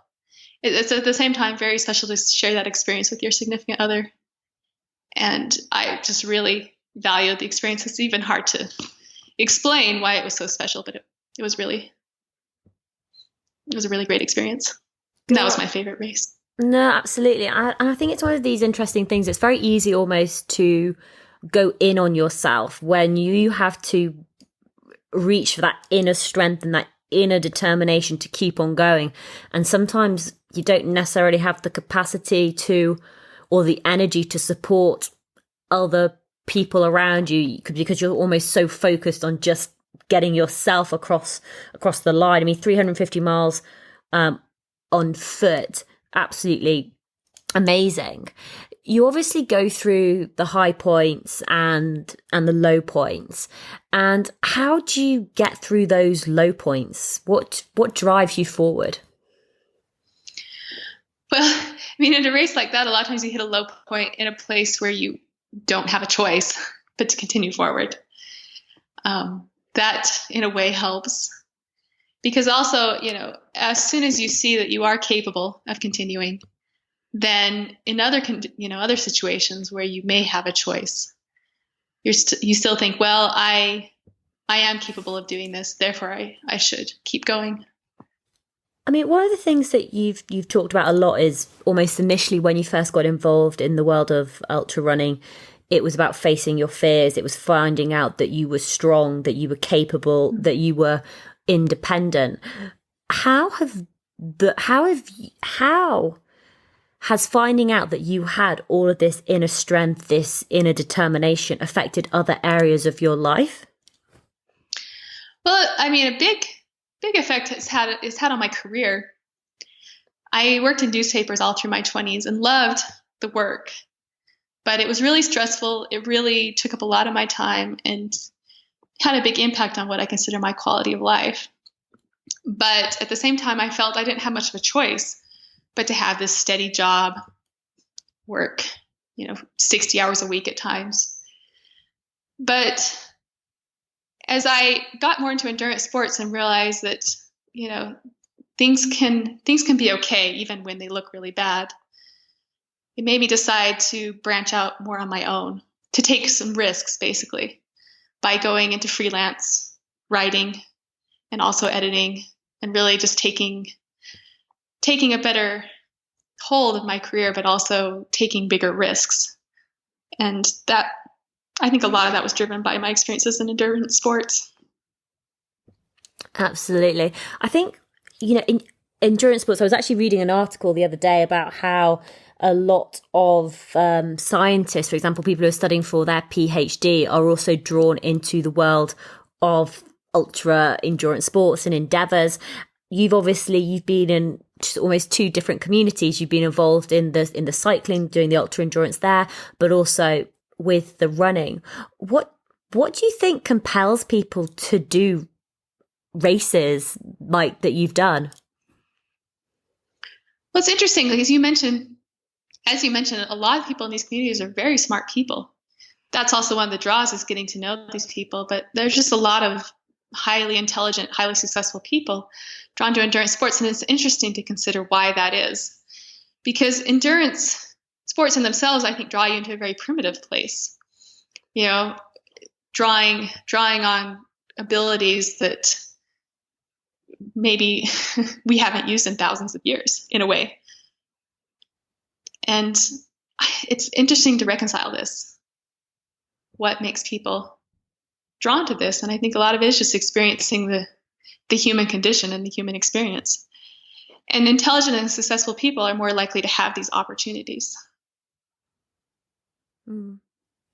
it's at the same time very special to share that experience with your significant other. And I just really valued the experience. It's even hard to explain why it was so special, but it was a really great experience. And that was my favorite race. No, absolutely. And I think it's one of these interesting things. It's very easy almost to go in on yourself when you have to reach for that inner strength and that inner determination to keep on going. And sometimes you don't necessarily have the capacity to, or the energy to support other people around you, because you're almost so focused on just getting yourself across the line. I mean, 350 miles on foot, absolutely amazing. You obviously go through the high points and the low points. And how do you get through those low points? What drives you forward? Well, I mean, in a race like that, a lot of times you hit a low point in a place where you don't have a choice but to continue forward. That, in a way, helps. Because also, as soon as you see that you are capable of continuing, then in other situations where you may have a choice, you still think, well, I am capable of doing this, therefore I should keep going. I mean, one of the things that you've talked about a lot is almost initially when you first got involved in the world of ultra running, it was about facing your fears. It was finding out that you were strong, that you were capable, that you were independent. How has finding out that you had all of this inner strength, this inner determination affected other areas of your life? Well, I mean, a big effect it's had on my career. I worked in newspapers all through my 20s and loved the work, but it was really stressful. It really took up a lot of my time and had a big impact on what I consider my quality of life. But at the same time, I felt I didn't have much of a choice but to have this steady job, work, 60 hours a week at times. But as I got more into endurance sports and realized that, things can be okay even when they look really bad, it made me decide to branch out more on my own, to take some risks, basically, by going into freelance writing and also editing, and really just taking a better hold of my career, but also taking bigger risks. And that, I think a lot of that was driven by my experiences in endurance sports. Absolutely. I think, in endurance sports, I was actually reading an article the other day about how a lot of scientists, for example, people who are studying for their PhD, are also drawn into the world of ultra endurance sports and endeavors. You've been in almost two different communities. You've been involved in the cycling, doing the ultra endurance there, but also with the running. What do you think compels people to do races like that you've done? Well, it's interesting because as you mentioned, a lot of people in these communities are very smart people. That's also one of the draws, is getting to know these people. But there's just a lot of highly intelligent, highly successful people drawn to endurance sports. And it's interesting to consider why that is. Because endurance sports in themselves, I think, draw you into a very primitive place. Drawing on abilities that maybe we haven't used in thousands of years, in a way. And it's interesting to reconcile this. What makes people drawn to this? And I think a lot of it is just experiencing the human condition and the human experience. And intelligent and successful people are more likely to have these opportunities.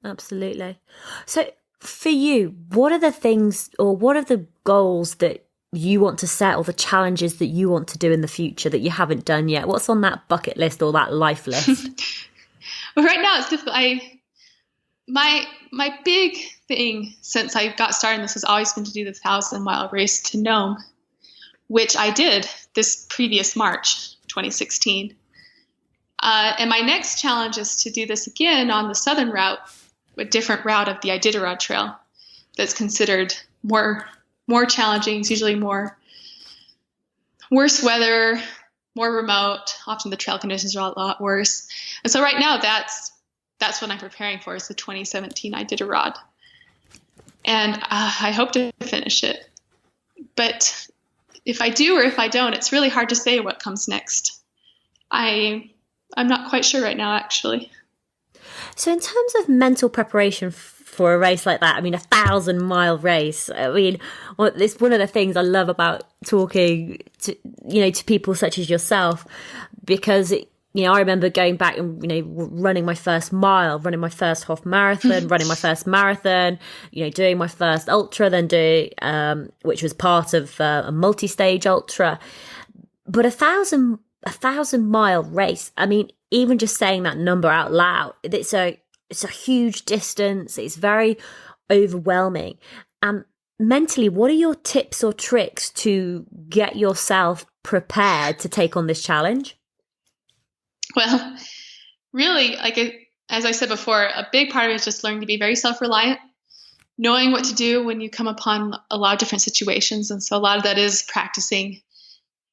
Absolutely. So for you, what are the things or what are the goals that you want to set, or the challenges that you want to do in the future that you haven't done yet? What's on that bucket list or that life list? Well, right now it's difficult. My big thing since I got started in this has always been to do the 1,000-mile race to Nome, which I did this previous March, 2016. And my next challenge is to do this again on the southern route, a different route of the Iditarod Trail that's considered more challenging. It's usually worse weather, more remote. Often the trail conditions are a lot worse. And so right now that's what I'm preparing for, is the 2017 Iditarod. And I hope to finish it. But if I do or if I don't, it's really hard to say what comes next. I'm not quite sure right now, actually. So in terms of mental preparation for a race like that, I mean, 1,000-mile race, I mean, it's one of the things I love about talking to people such as yourself, because I remember going back and, running my first mile, running my first half marathon, running my first marathon, doing my first ultra, then doing, which was part of a multi-stage ultra. But a 1,000-mile race, I mean, even just saying that number out loud, it's a huge distance. It's very overwhelming. Mentally, what are your tips or tricks to get yourself prepared to take on this challenge? Well, really, as I said before, a big part of it is just learning to be very self-reliant, knowing what to do when you come upon a lot of different situations. And so a lot of that is practicing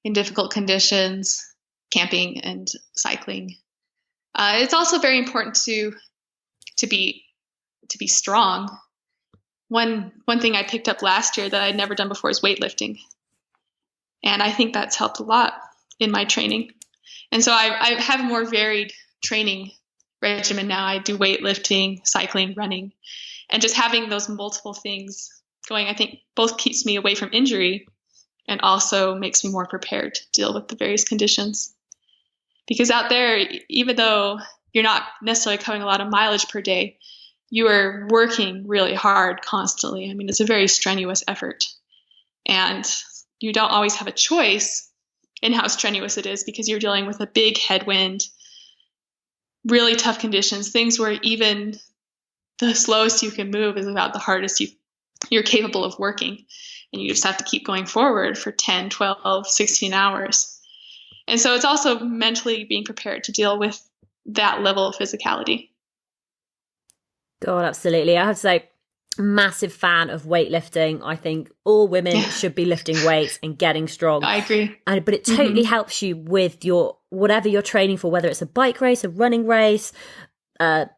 in difficult conditions, camping and cycling. It's also very important to be strong. One thing I picked up last year that I'd never done before is weightlifting, and I think that's helped a lot in my training. And so I have a more varied training regimen now. I do weightlifting, cycling, running, and just having those multiple things going, I think both keeps me away from injury and also makes me more prepared to deal with the various conditions. Because out there, even though you're not necessarily covering a lot of mileage per day, you are working really hard constantly. I mean, it's a very strenuous effort. And you don't always have a choice in how strenuous it is, because you're dealing with a big headwind, really tough conditions, things where even the slowest you can move is about the hardest you're capable of working. And you just have to keep going forward for 10, 12, 16 hours. And so it's also mentally being prepared to deal with that level of physicality. God, absolutely. I have to say, massive fan of weightlifting. I think all women should be lifting weights and getting strong. I agree. But it totally helps you with your whatever you're training for, whether it's a bike race, a running race, a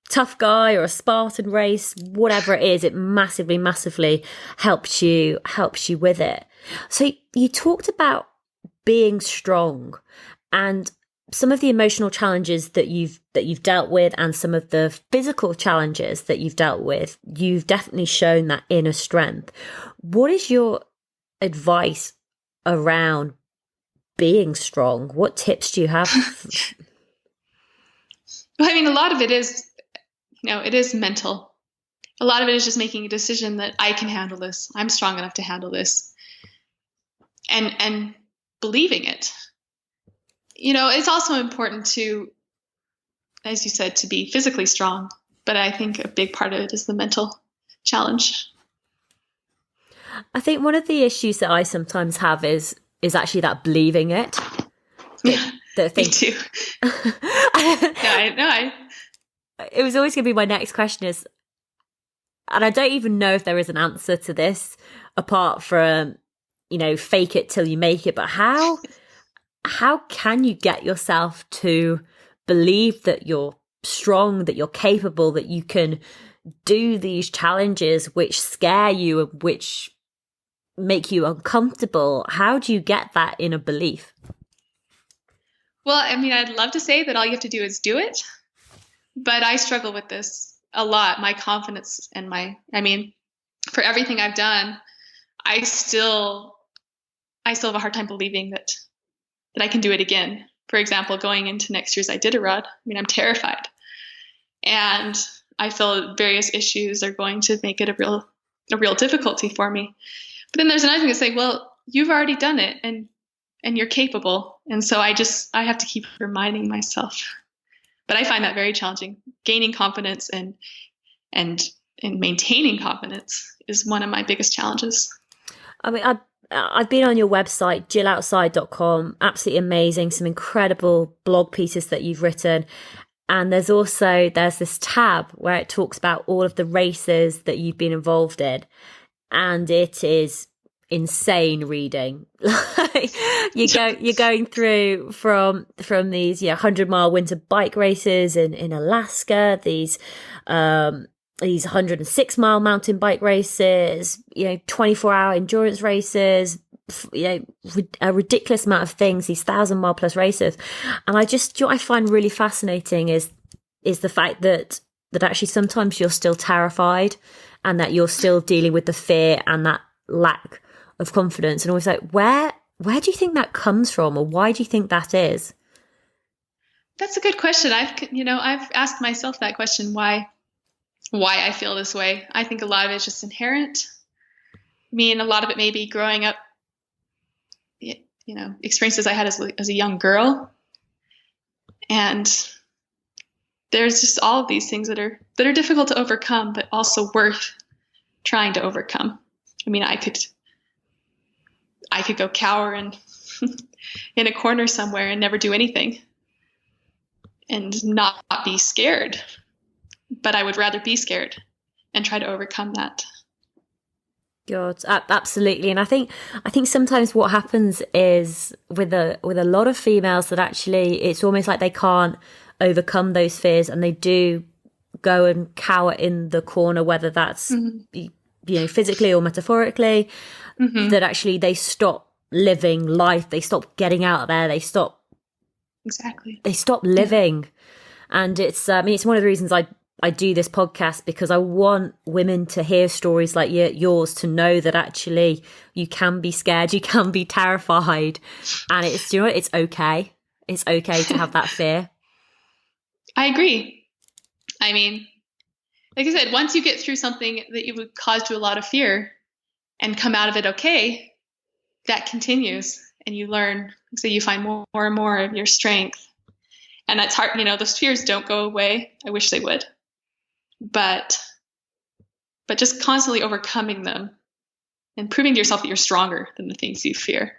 tough guy or a Spartan race, whatever it is, it massively helps you with it. So you talked about being strong and some of the emotional challenges that you've dealt with, and some of the physical challenges that you've dealt with. You've definitely shown that inner strength. What is your advice around being strong? What tips do you have? Well, I mean, a lot of it is, it is mental. A lot of it is just making a decision that I can handle this. I'm strong enough to handle this. And believing it. It's also important to, as you said, to be physically strong. But I think a big part of it is the mental challenge. I think one of the issues that I sometimes have is actually that believing it. Me too. It was always going to be my next question is, and I don't even know if there is an answer to this apart from, fake it till you make it. But how can you get yourself to believe that you're strong, that you're capable, that you can do these challenges which scare you and which make you uncomfortable? How do you get that inner belief? Well, I mean, I'd love to say that all you have to do is do it, but I struggle with this a lot. My confidence and for everything I've done, I still have a hard time believing that I can do it again. For example, going into next year's Iditarod, I mean, I'm terrified. And I feel various issues are going to make it a real difficulty for me. But then there's another thing to say, well, you've already done it and you're capable. And so I have to keep reminding myself. But I find that very challenging. Gaining confidence and maintaining confidence is one of my biggest challenges. I mean, I've been on your website, jilloutside.com, absolutely amazing, some incredible blog pieces that you've written. And there's this tab where it talks about all of the races that you've been involved in. And it is insane reading. You're going through from these 100-mile winter bike races in Alaska, these 106-mile mountain bike races, 24-hour endurance races, a ridiculous amount of things, these 1,000-mile plus races. And what I find really fascinating is the fact that actually sometimes you're still terrified and that you're still dealing with the fear and that lack of confidence. And always like, where do you think that comes from, or why do you think that is? That's a good question. I've asked myself that question, why I feel this way. I think a lot of it is just inherent. I mean, a lot of it may be growing up, experiences I had as a young girl. And there's just all of these things that are difficult to overcome, but also worth trying to overcome. I mean, I could go cower in a corner somewhere and never do anything and not be scared. But I would rather be scared and try to overcome that. God, absolutely. And I think sometimes what happens is with a lot of females that actually it's almost like they can't overcome those fears, and they do go and cower in the corner, whether that's physically or metaphorically. That actually they stop living life, they stop getting out there, they stop living. And it's it's one of the reasons I do this podcast, because I want women to hear stories like yours, to know that actually you can be scared, you can be terrified, and it's it's okay. It's okay to have that fear. I agree. I mean, like I said, once you get through something that you would cause you a lot of fear and come out of it okay, that continues, and you learn. So you find more and more of your strength, and that's hard. Those fears don't go away. I wish they would. But just constantly overcoming them and proving to yourself that you're stronger than the things you fear,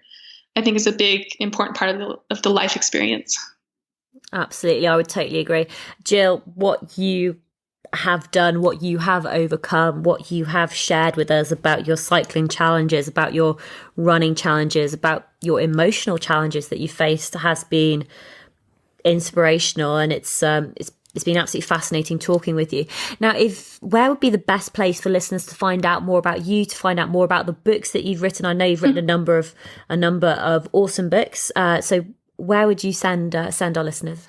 I think is a big, important part of the life experience. Absolutely. I would totally agree. Jill, what you have done, what you have overcome, what you have shared with us about your cycling challenges, about your running challenges, about your emotional challenges that you faced, has been inspirational, and it's been absolutely fascinating talking with you. Now, where would be the best place for listeners to find out more about you, to find out more about the books that you've written? I know you've written a number of awesome books. So where would you send our listeners?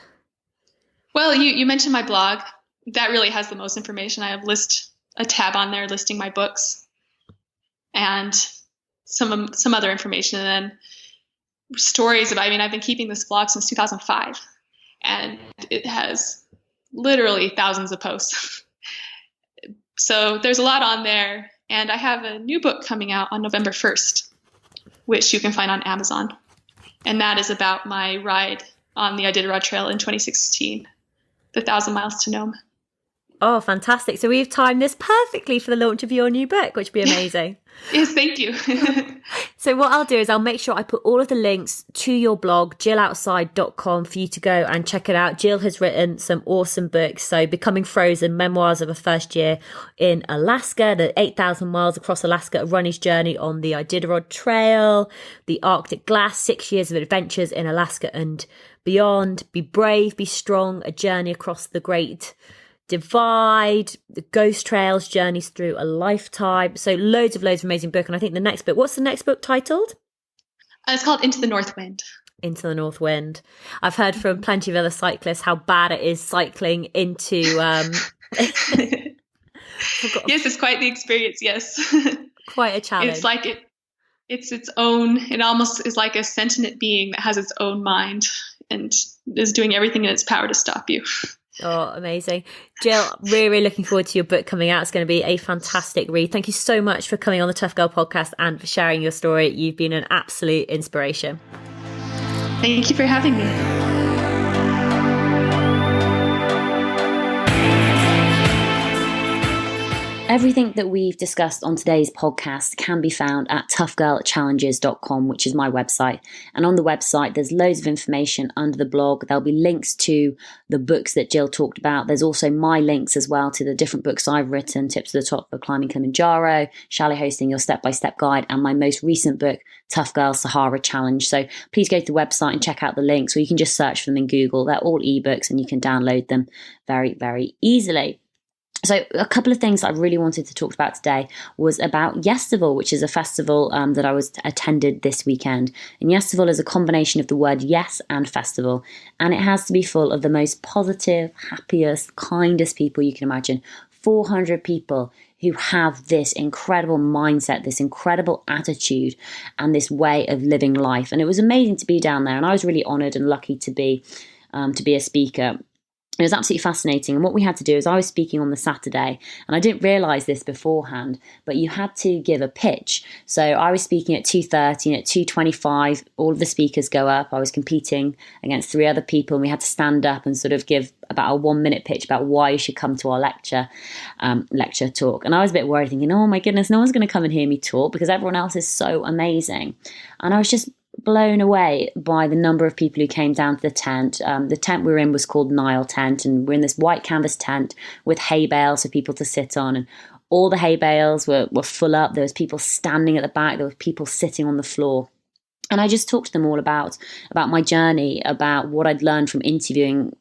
Well, you mentioned my blog. That really has the most information. I have a tab on there listing my books and some other information, and then stories about. I mean, I've been keeping this blog since 2005, and it has literally thousands of posts. So there's a lot on there. And I have a new book coming out on November 1st, which you can find on Amazon. And that is about my ride on the Iditarod Trail in 2016, the 1,000 miles to Nome. Oh, fantastic. So we've timed this perfectly for the launch of your new book, which would be amazing. Yes, thank you. So what I'll do is I'll make sure I put all of the links to your blog, jilloutside.com, for you to go and check it out. Jill has written some awesome books. So Becoming Frozen, Memoirs of a First Year in Alaska, the 8,000 miles across Alaska, a runner's journey on the Iditarod Trail, the Arctic Glass, 6 years of adventures in Alaska and beyond, Be Brave, Be Strong, a journey across the Great Divide, the Ghost Trails, Journeys Through a Lifetime. So loads of amazing book. And I think the next book, what's the next book titled? It's called Into the North Wind. Into the North Wind. I've heard from plenty of other cyclists how bad it is cycling into Yes, it's quite the experience. Yes. Quite a challenge. It's like it's its own, it almost is like a sentient being that has its own mind and is doing everything in its power to stop you. Oh, amazing. Jill, really looking forward to your book coming out. It's going to be a fantastic read. Thank you so much for coming on the Tough Girl podcast and for sharing your story. You've been an absolute inspiration. Thank you for having me. Everything that we've discussed on today's podcast can be found at toughgirlchallenges.com, which is my website. And on the website, there's loads of information under the blog. There'll be links to the books that Jill talked about. There's also my links as well to the different books I've written, Tips to the Top of Climbing Kilimanjaro, Chalet Hosting, Your Step-by-Step Guide, and my most recent book, Tough Girl Sahara Challenge. So please go to the website and check out the links, or you can just search for them in Google. They're all ebooks and you can download them very, very easily. So a couple of things I really wanted to talk about today was about Yestival, which is a festival that I attended this weekend. And Yestival is a combination of the word yes and festival. And it has to be full of the most positive, happiest, kindest people you can imagine. 400 people who have this incredible mindset, this incredible attitude, and this way of living life. And it was amazing to be down there. And I was really honoured and lucky to be a speaker. It was absolutely fascinating. And what we had to do is I was speaking on the Saturday, and I didn't realise this beforehand, but you had to give a pitch. So I was speaking at 2:30, and at 2:25, all of the speakers go up. I was competing against 3 other people, and we had to stand up and sort of give about a 1-minute pitch about why you should come to our lecture talk. And I was a bit worried, thinking, oh my goodness, no one's going to come and hear me talk because everyone else is so amazing. And I was just blown away by the number of people who came down to the tent. The tent we were in was called Nile Tent, and we're in this white canvas tent with hay bales for people to sit on, and all the hay bales were full up. There was people standing at the back, there were people sitting on the floor. And I just talked to them all about my journey, about what I'd learned from interviewing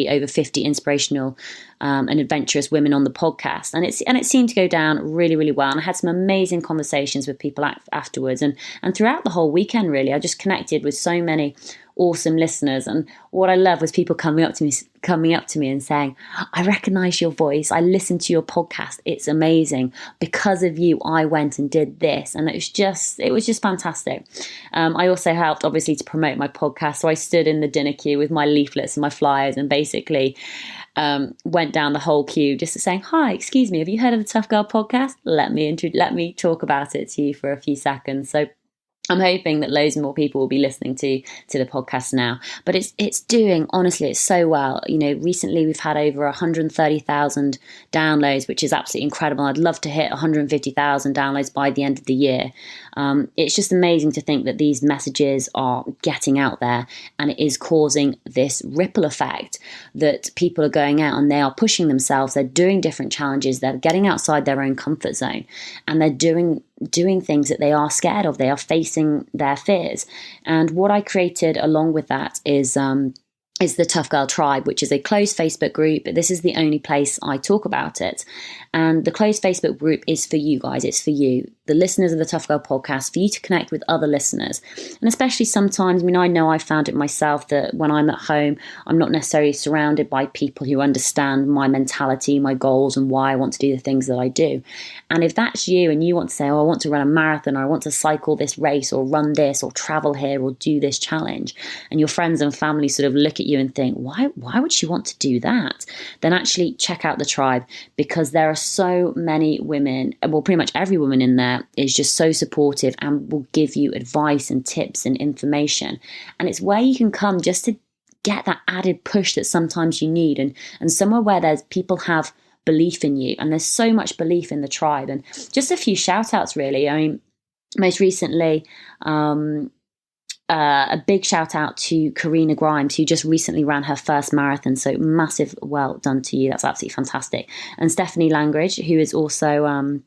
over 50 inspirational and adventurous women on the podcast. And it seemed to go down really, really well. And I had some amazing conversations with people afterwards. And throughout the whole weekend, really, I just connected with so many awesome listeners. And what I love was people coming up to me and saying, I recognize your voice. I listened to your podcast. It's amazing. Because of you, I went and did this. And it was just fantastic. I also helped, obviously, to promote my podcast. So I stood in the dinner queue with my leaflets and my flyers and basically went down the whole queue just saying, hi, excuse me, have you heard of the Tough Girl podcast? Let me talk about it to you for a few seconds. So I'm hoping that loads more people will be listening to the podcast now. But it's doing, honestly, it's so well. You know, recently we've had over 130,000 downloads, which is absolutely incredible. I'd love to hit 150,000 downloads by the end of the year. It's just amazing to think that these messages are getting out there, and it is causing this ripple effect that people are going out and they are pushing themselves. They're doing different challenges. They're getting outside their own comfort zone, and they're doing things that they are scared of. They are facing their fears. And what I created along with that is the Tough Girl Tribe, which is a closed Facebook group. This is the only place I talk about it. And the closed Facebook group is for you guys. It's for you, the listeners of the Tough Girl podcast, for you to connect with other listeners. And especially sometimes, I know I found it myself that when I'm at home, I'm not necessarily surrounded by people who understand my mentality, my goals, and why I want to do the things that I do. And if that's you and you want to say, oh, I want to run a marathon, or I want to cycle this race, or run this, or travel here, or do this challenge, and your friends and family sort of look at you and think, why would she want to do that? Then actually check out the tribe, because there are so many women, well, pretty much every woman in there is just so supportive and will give you advice and tips and information. And it's where you can come just to get that added push that sometimes you need, and somewhere where there's people have belief in you, and there's so much belief in the tribe. And just a few shout outs, really. I mean, most recently, a big shout out to Karina Grimes, who just recently ran her first marathon. So massive well done to you. That's absolutely fantastic. And Stephanie Langridge, who is also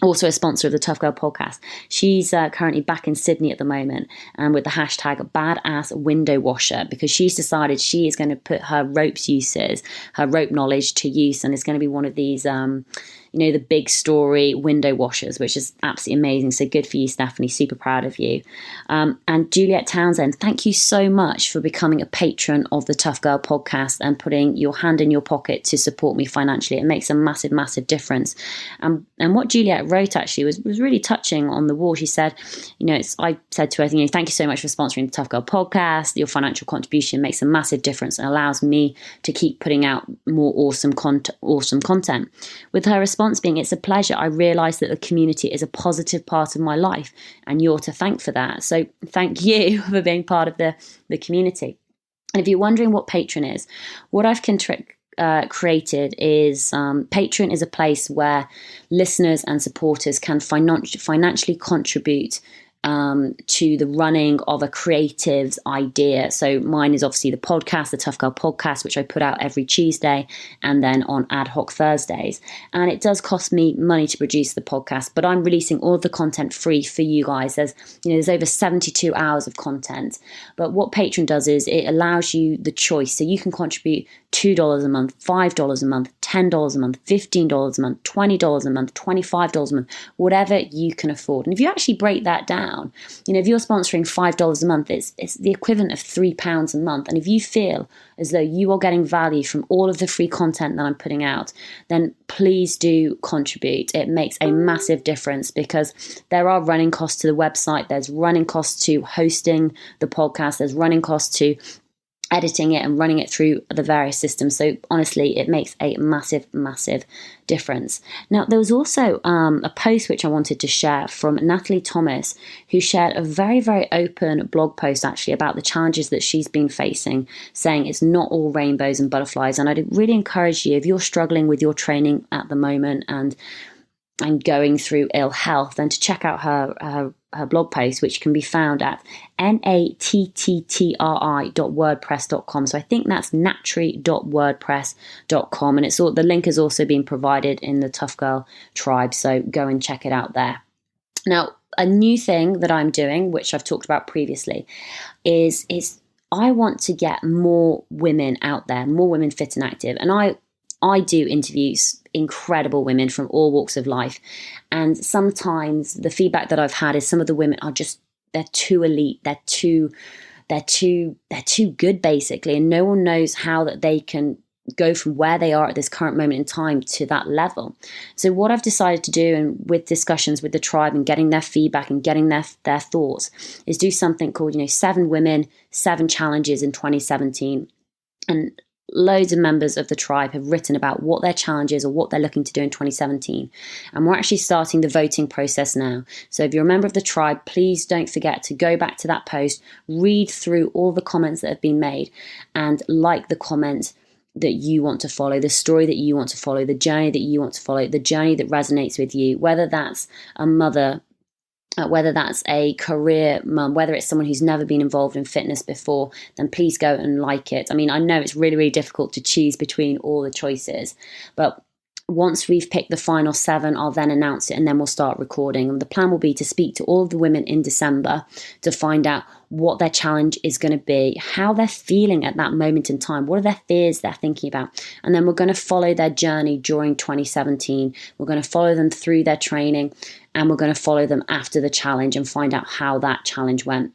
a sponsor of the Tough Girl podcast. She's currently back in Sydney at the moment, and with the hashtag badass window washer, because she's decided she is going to put her rope knowledge to use, and is going to be one of these the big story window washers, which is absolutely amazing. So good for you, Stephanie. Super proud of you. And Juliet Townsend, thank you so much for becoming a patron of the Tough Girl podcast and putting your hand in your pocket to support me financially. It makes a massive, massive difference. And what Juliet wrote actually was really touching on the wall. She said, I said to her, thank you so much for sponsoring the Tough Girl podcast. Your financial contribution makes a massive difference and allows me to keep putting out more awesome content. With her response being, it's a pleasure. I realise that the community is a positive part of my life and you're to thank for that. So thank you for being part of the community. And if you're wondering what Patreon is, what I've created is Patreon is a place where listeners and supporters can financially contribute to the running of a creative's idea. So mine is obviously the podcast, the Tough Girl podcast, which I put out every Tuesday and then on ad hoc Thursdays. And it does cost me money to produce the podcast, but I'm releasing all of the content free for you guys. There's over 72 hours of content. But what Patreon does is it allows you the choice. So you can contribute $2 a month, $5 a month, $10 a month, $15 a month, $20 a month, $25 a month, whatever you can afford. And if you actually break that down, if you're sponsoring $5 a month, it's the equivalent of £3 a month. And if you feel as though you are getting value from all of the free content that I'm putting out, then please do contribute. It makes a massive difference because there are running costs to the website. There's running costs to hosting the podcast. There's running costs to editing it and running it through the various systems. So honestly, it makes a massive, massive difference. Now, there was also a post which I wanted to share from Natalie Thomas, who shared a very, very open blog post actually about the challenges that she's been facing, saying it's not all rainbows and butterflies. And I'd really encourage you, if you're struggling with your training at the moment and going through ill health, then to check out her blog post, which can be found at nattri.wordpress.com. So I think that's nattri.wordpress.com, and the link has also been provided in the Tough Girl tribe, so go and check it out there. Now, a new thing that I'm doing, which I've talked about previously, is I want to get more women out there, more women fit and active, and I do interviews incredible women from all walks of life, and sometimes the feedback that I've had is some of the women are they're too elite, they're too good basically, and no one knows how that they can go from where they are at this current moment in time to that level. So what I've decided to do, and with discussions with the tribe and getting their feedback and getting their thoughts, is do something called 7 Women, 7 Challenges in 2017. And loads of members of the tribe have written about what their challenges or what they're looking to do in 2017. And we're actually starting the voting process now. So if you're a member of the tribe, please don't forget to go back to that post, read through all the comments that have been made, and like the comment that you want to follow, the story that you want to follow, the journey that you want to follow, the journey that resonates with you, whether that's a mother, whether that's a career mum, whether it's someone who's never been involved in fitness before, then please go and like it. I mean, I know it's really, really difficult to choose between all the choices, but once we've picked the final 7, I'll then announce it and then we'll start recording. And the plan will be to speak to all of the women in December to find out what their challenge is going to be, how they're feeling at that moment in time, what are their fears they're thinking about. And then we're going to follow their journey during 2017. We're going to follow them through their training, and we're going to follow them after the challenge and find out how that challenge went.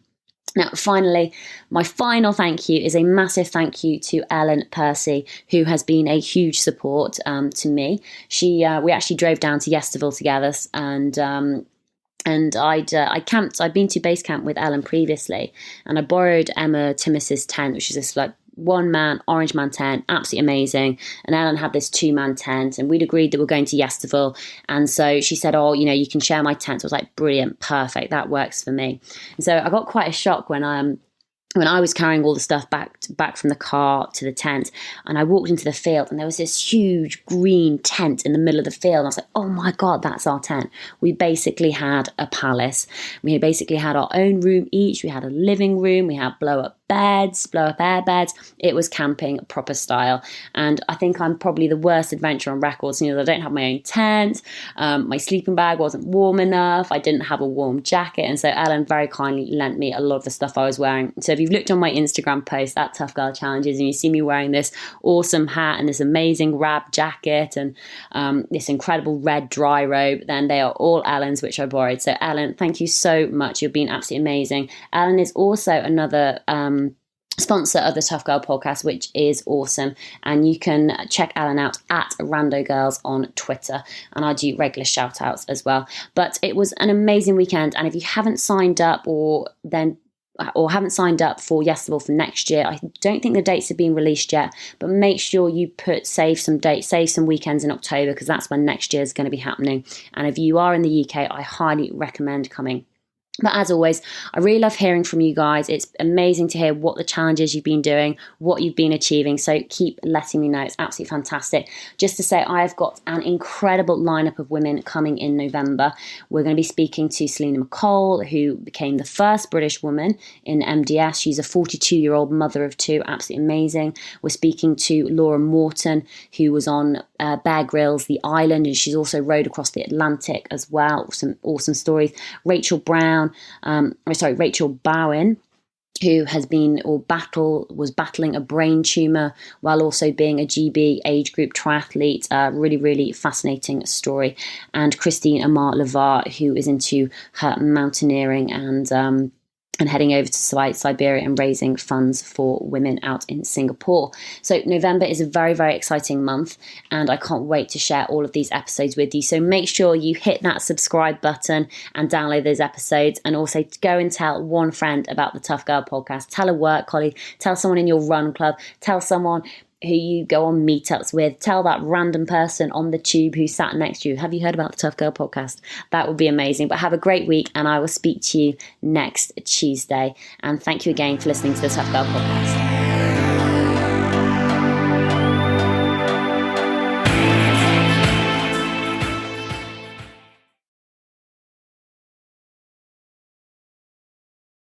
Now, finally, my final thank you is a massive thank you to Ellen Percy, who has been a huge support to me. We actually drove down to Yesterville together, and I camped. I'd been to base camp with Ellen previously, and I borrowed Emma Timmis's tent, which is this one-man orange man tent, absolutely amazing. And Ellen had this 2-man tent, and we'd agreed that we're going to Yesterville, and so she said, oh, you can share my tent. So I was like, brilliant, perfect, that works for me. And so I got quite a shock when I was carrying all the stuff back from the car to the tent, and I walked into the field, and there was this huge green tent in the middle of the field. And I was like, oh my God, that's our tent. We basically had a palace. We basically had our own room each. We had a living room. We had blow-up beds, blow up air beds. It was camping proper style. And I think I'm probably the worst adventurer on record. So, I don't have my own tent. My sleeping bag wasn't warm enough. I didn't have a warm jacket. And so Ellen very kindly lent me a lot of the stuff I was wearing. So if you've looked on my Instagram post at Tough Girl Challenges and you see me wearing this awesome hat and this amazing rab jacket and this incredible red dry robe, then they are all Ellen's, which I borrowed. So Ellen, thank you so much. You've been absolutely amazing. Ellen is also another sponsor of the Tough Girl podcast, which is awesome. And you can check Ellen out at Rando Girls on Twitter. And I do regular shout outs as well. But it was an amazing weekend. And if you haven't signed up or haven't signed up for Yesable for next year, I don't think the dates have been released yet, but make sure you save some dates, save some weekends in October, because that's when next year is going to be happening. And if you are in the UK, I highly recommend coming. But as always, I really love hearing from you guys. It's amazing to hear what the challenges you've been doing, what you've been achieving. So keep letting me know. It's absolutely fantastic. Just to say, I've got an incredible lineup of women coming in November. We're going to be speaking to Selena McCall, who became the first British woman in MDS. She's a 42-year-old mother of two. Absolutely amazing. We're speaking to Laura Morton, who was on Bear Grylls, The Island, and she's also rowed across the Atlantic as well. Some awesome stories. Rachel Bowen, who was battling a brain tumour while also being a GB age group triathlete. Really, really fascinating story. And Christine Amar Lavar, who is into her mountaineering and heading over to Siberia and raising funds for women out in Singapore. So November is a very, very exciting month, and I can't wait to share all of these episodes with you. So make sure you hit that subscribe button and download those episodes, and also go and tell one friend about the Tough Girl podcast. Tell a work colleague, tell someone in your run club, tell someone who you go on meetups with, tell that random person on the tube who sat next to you, have you heard about the Tough Girl podcast? That would be amazing. But have a great week, and I will speak to you next Tuesday. And thank you again for listening to the Tough Girl podcast.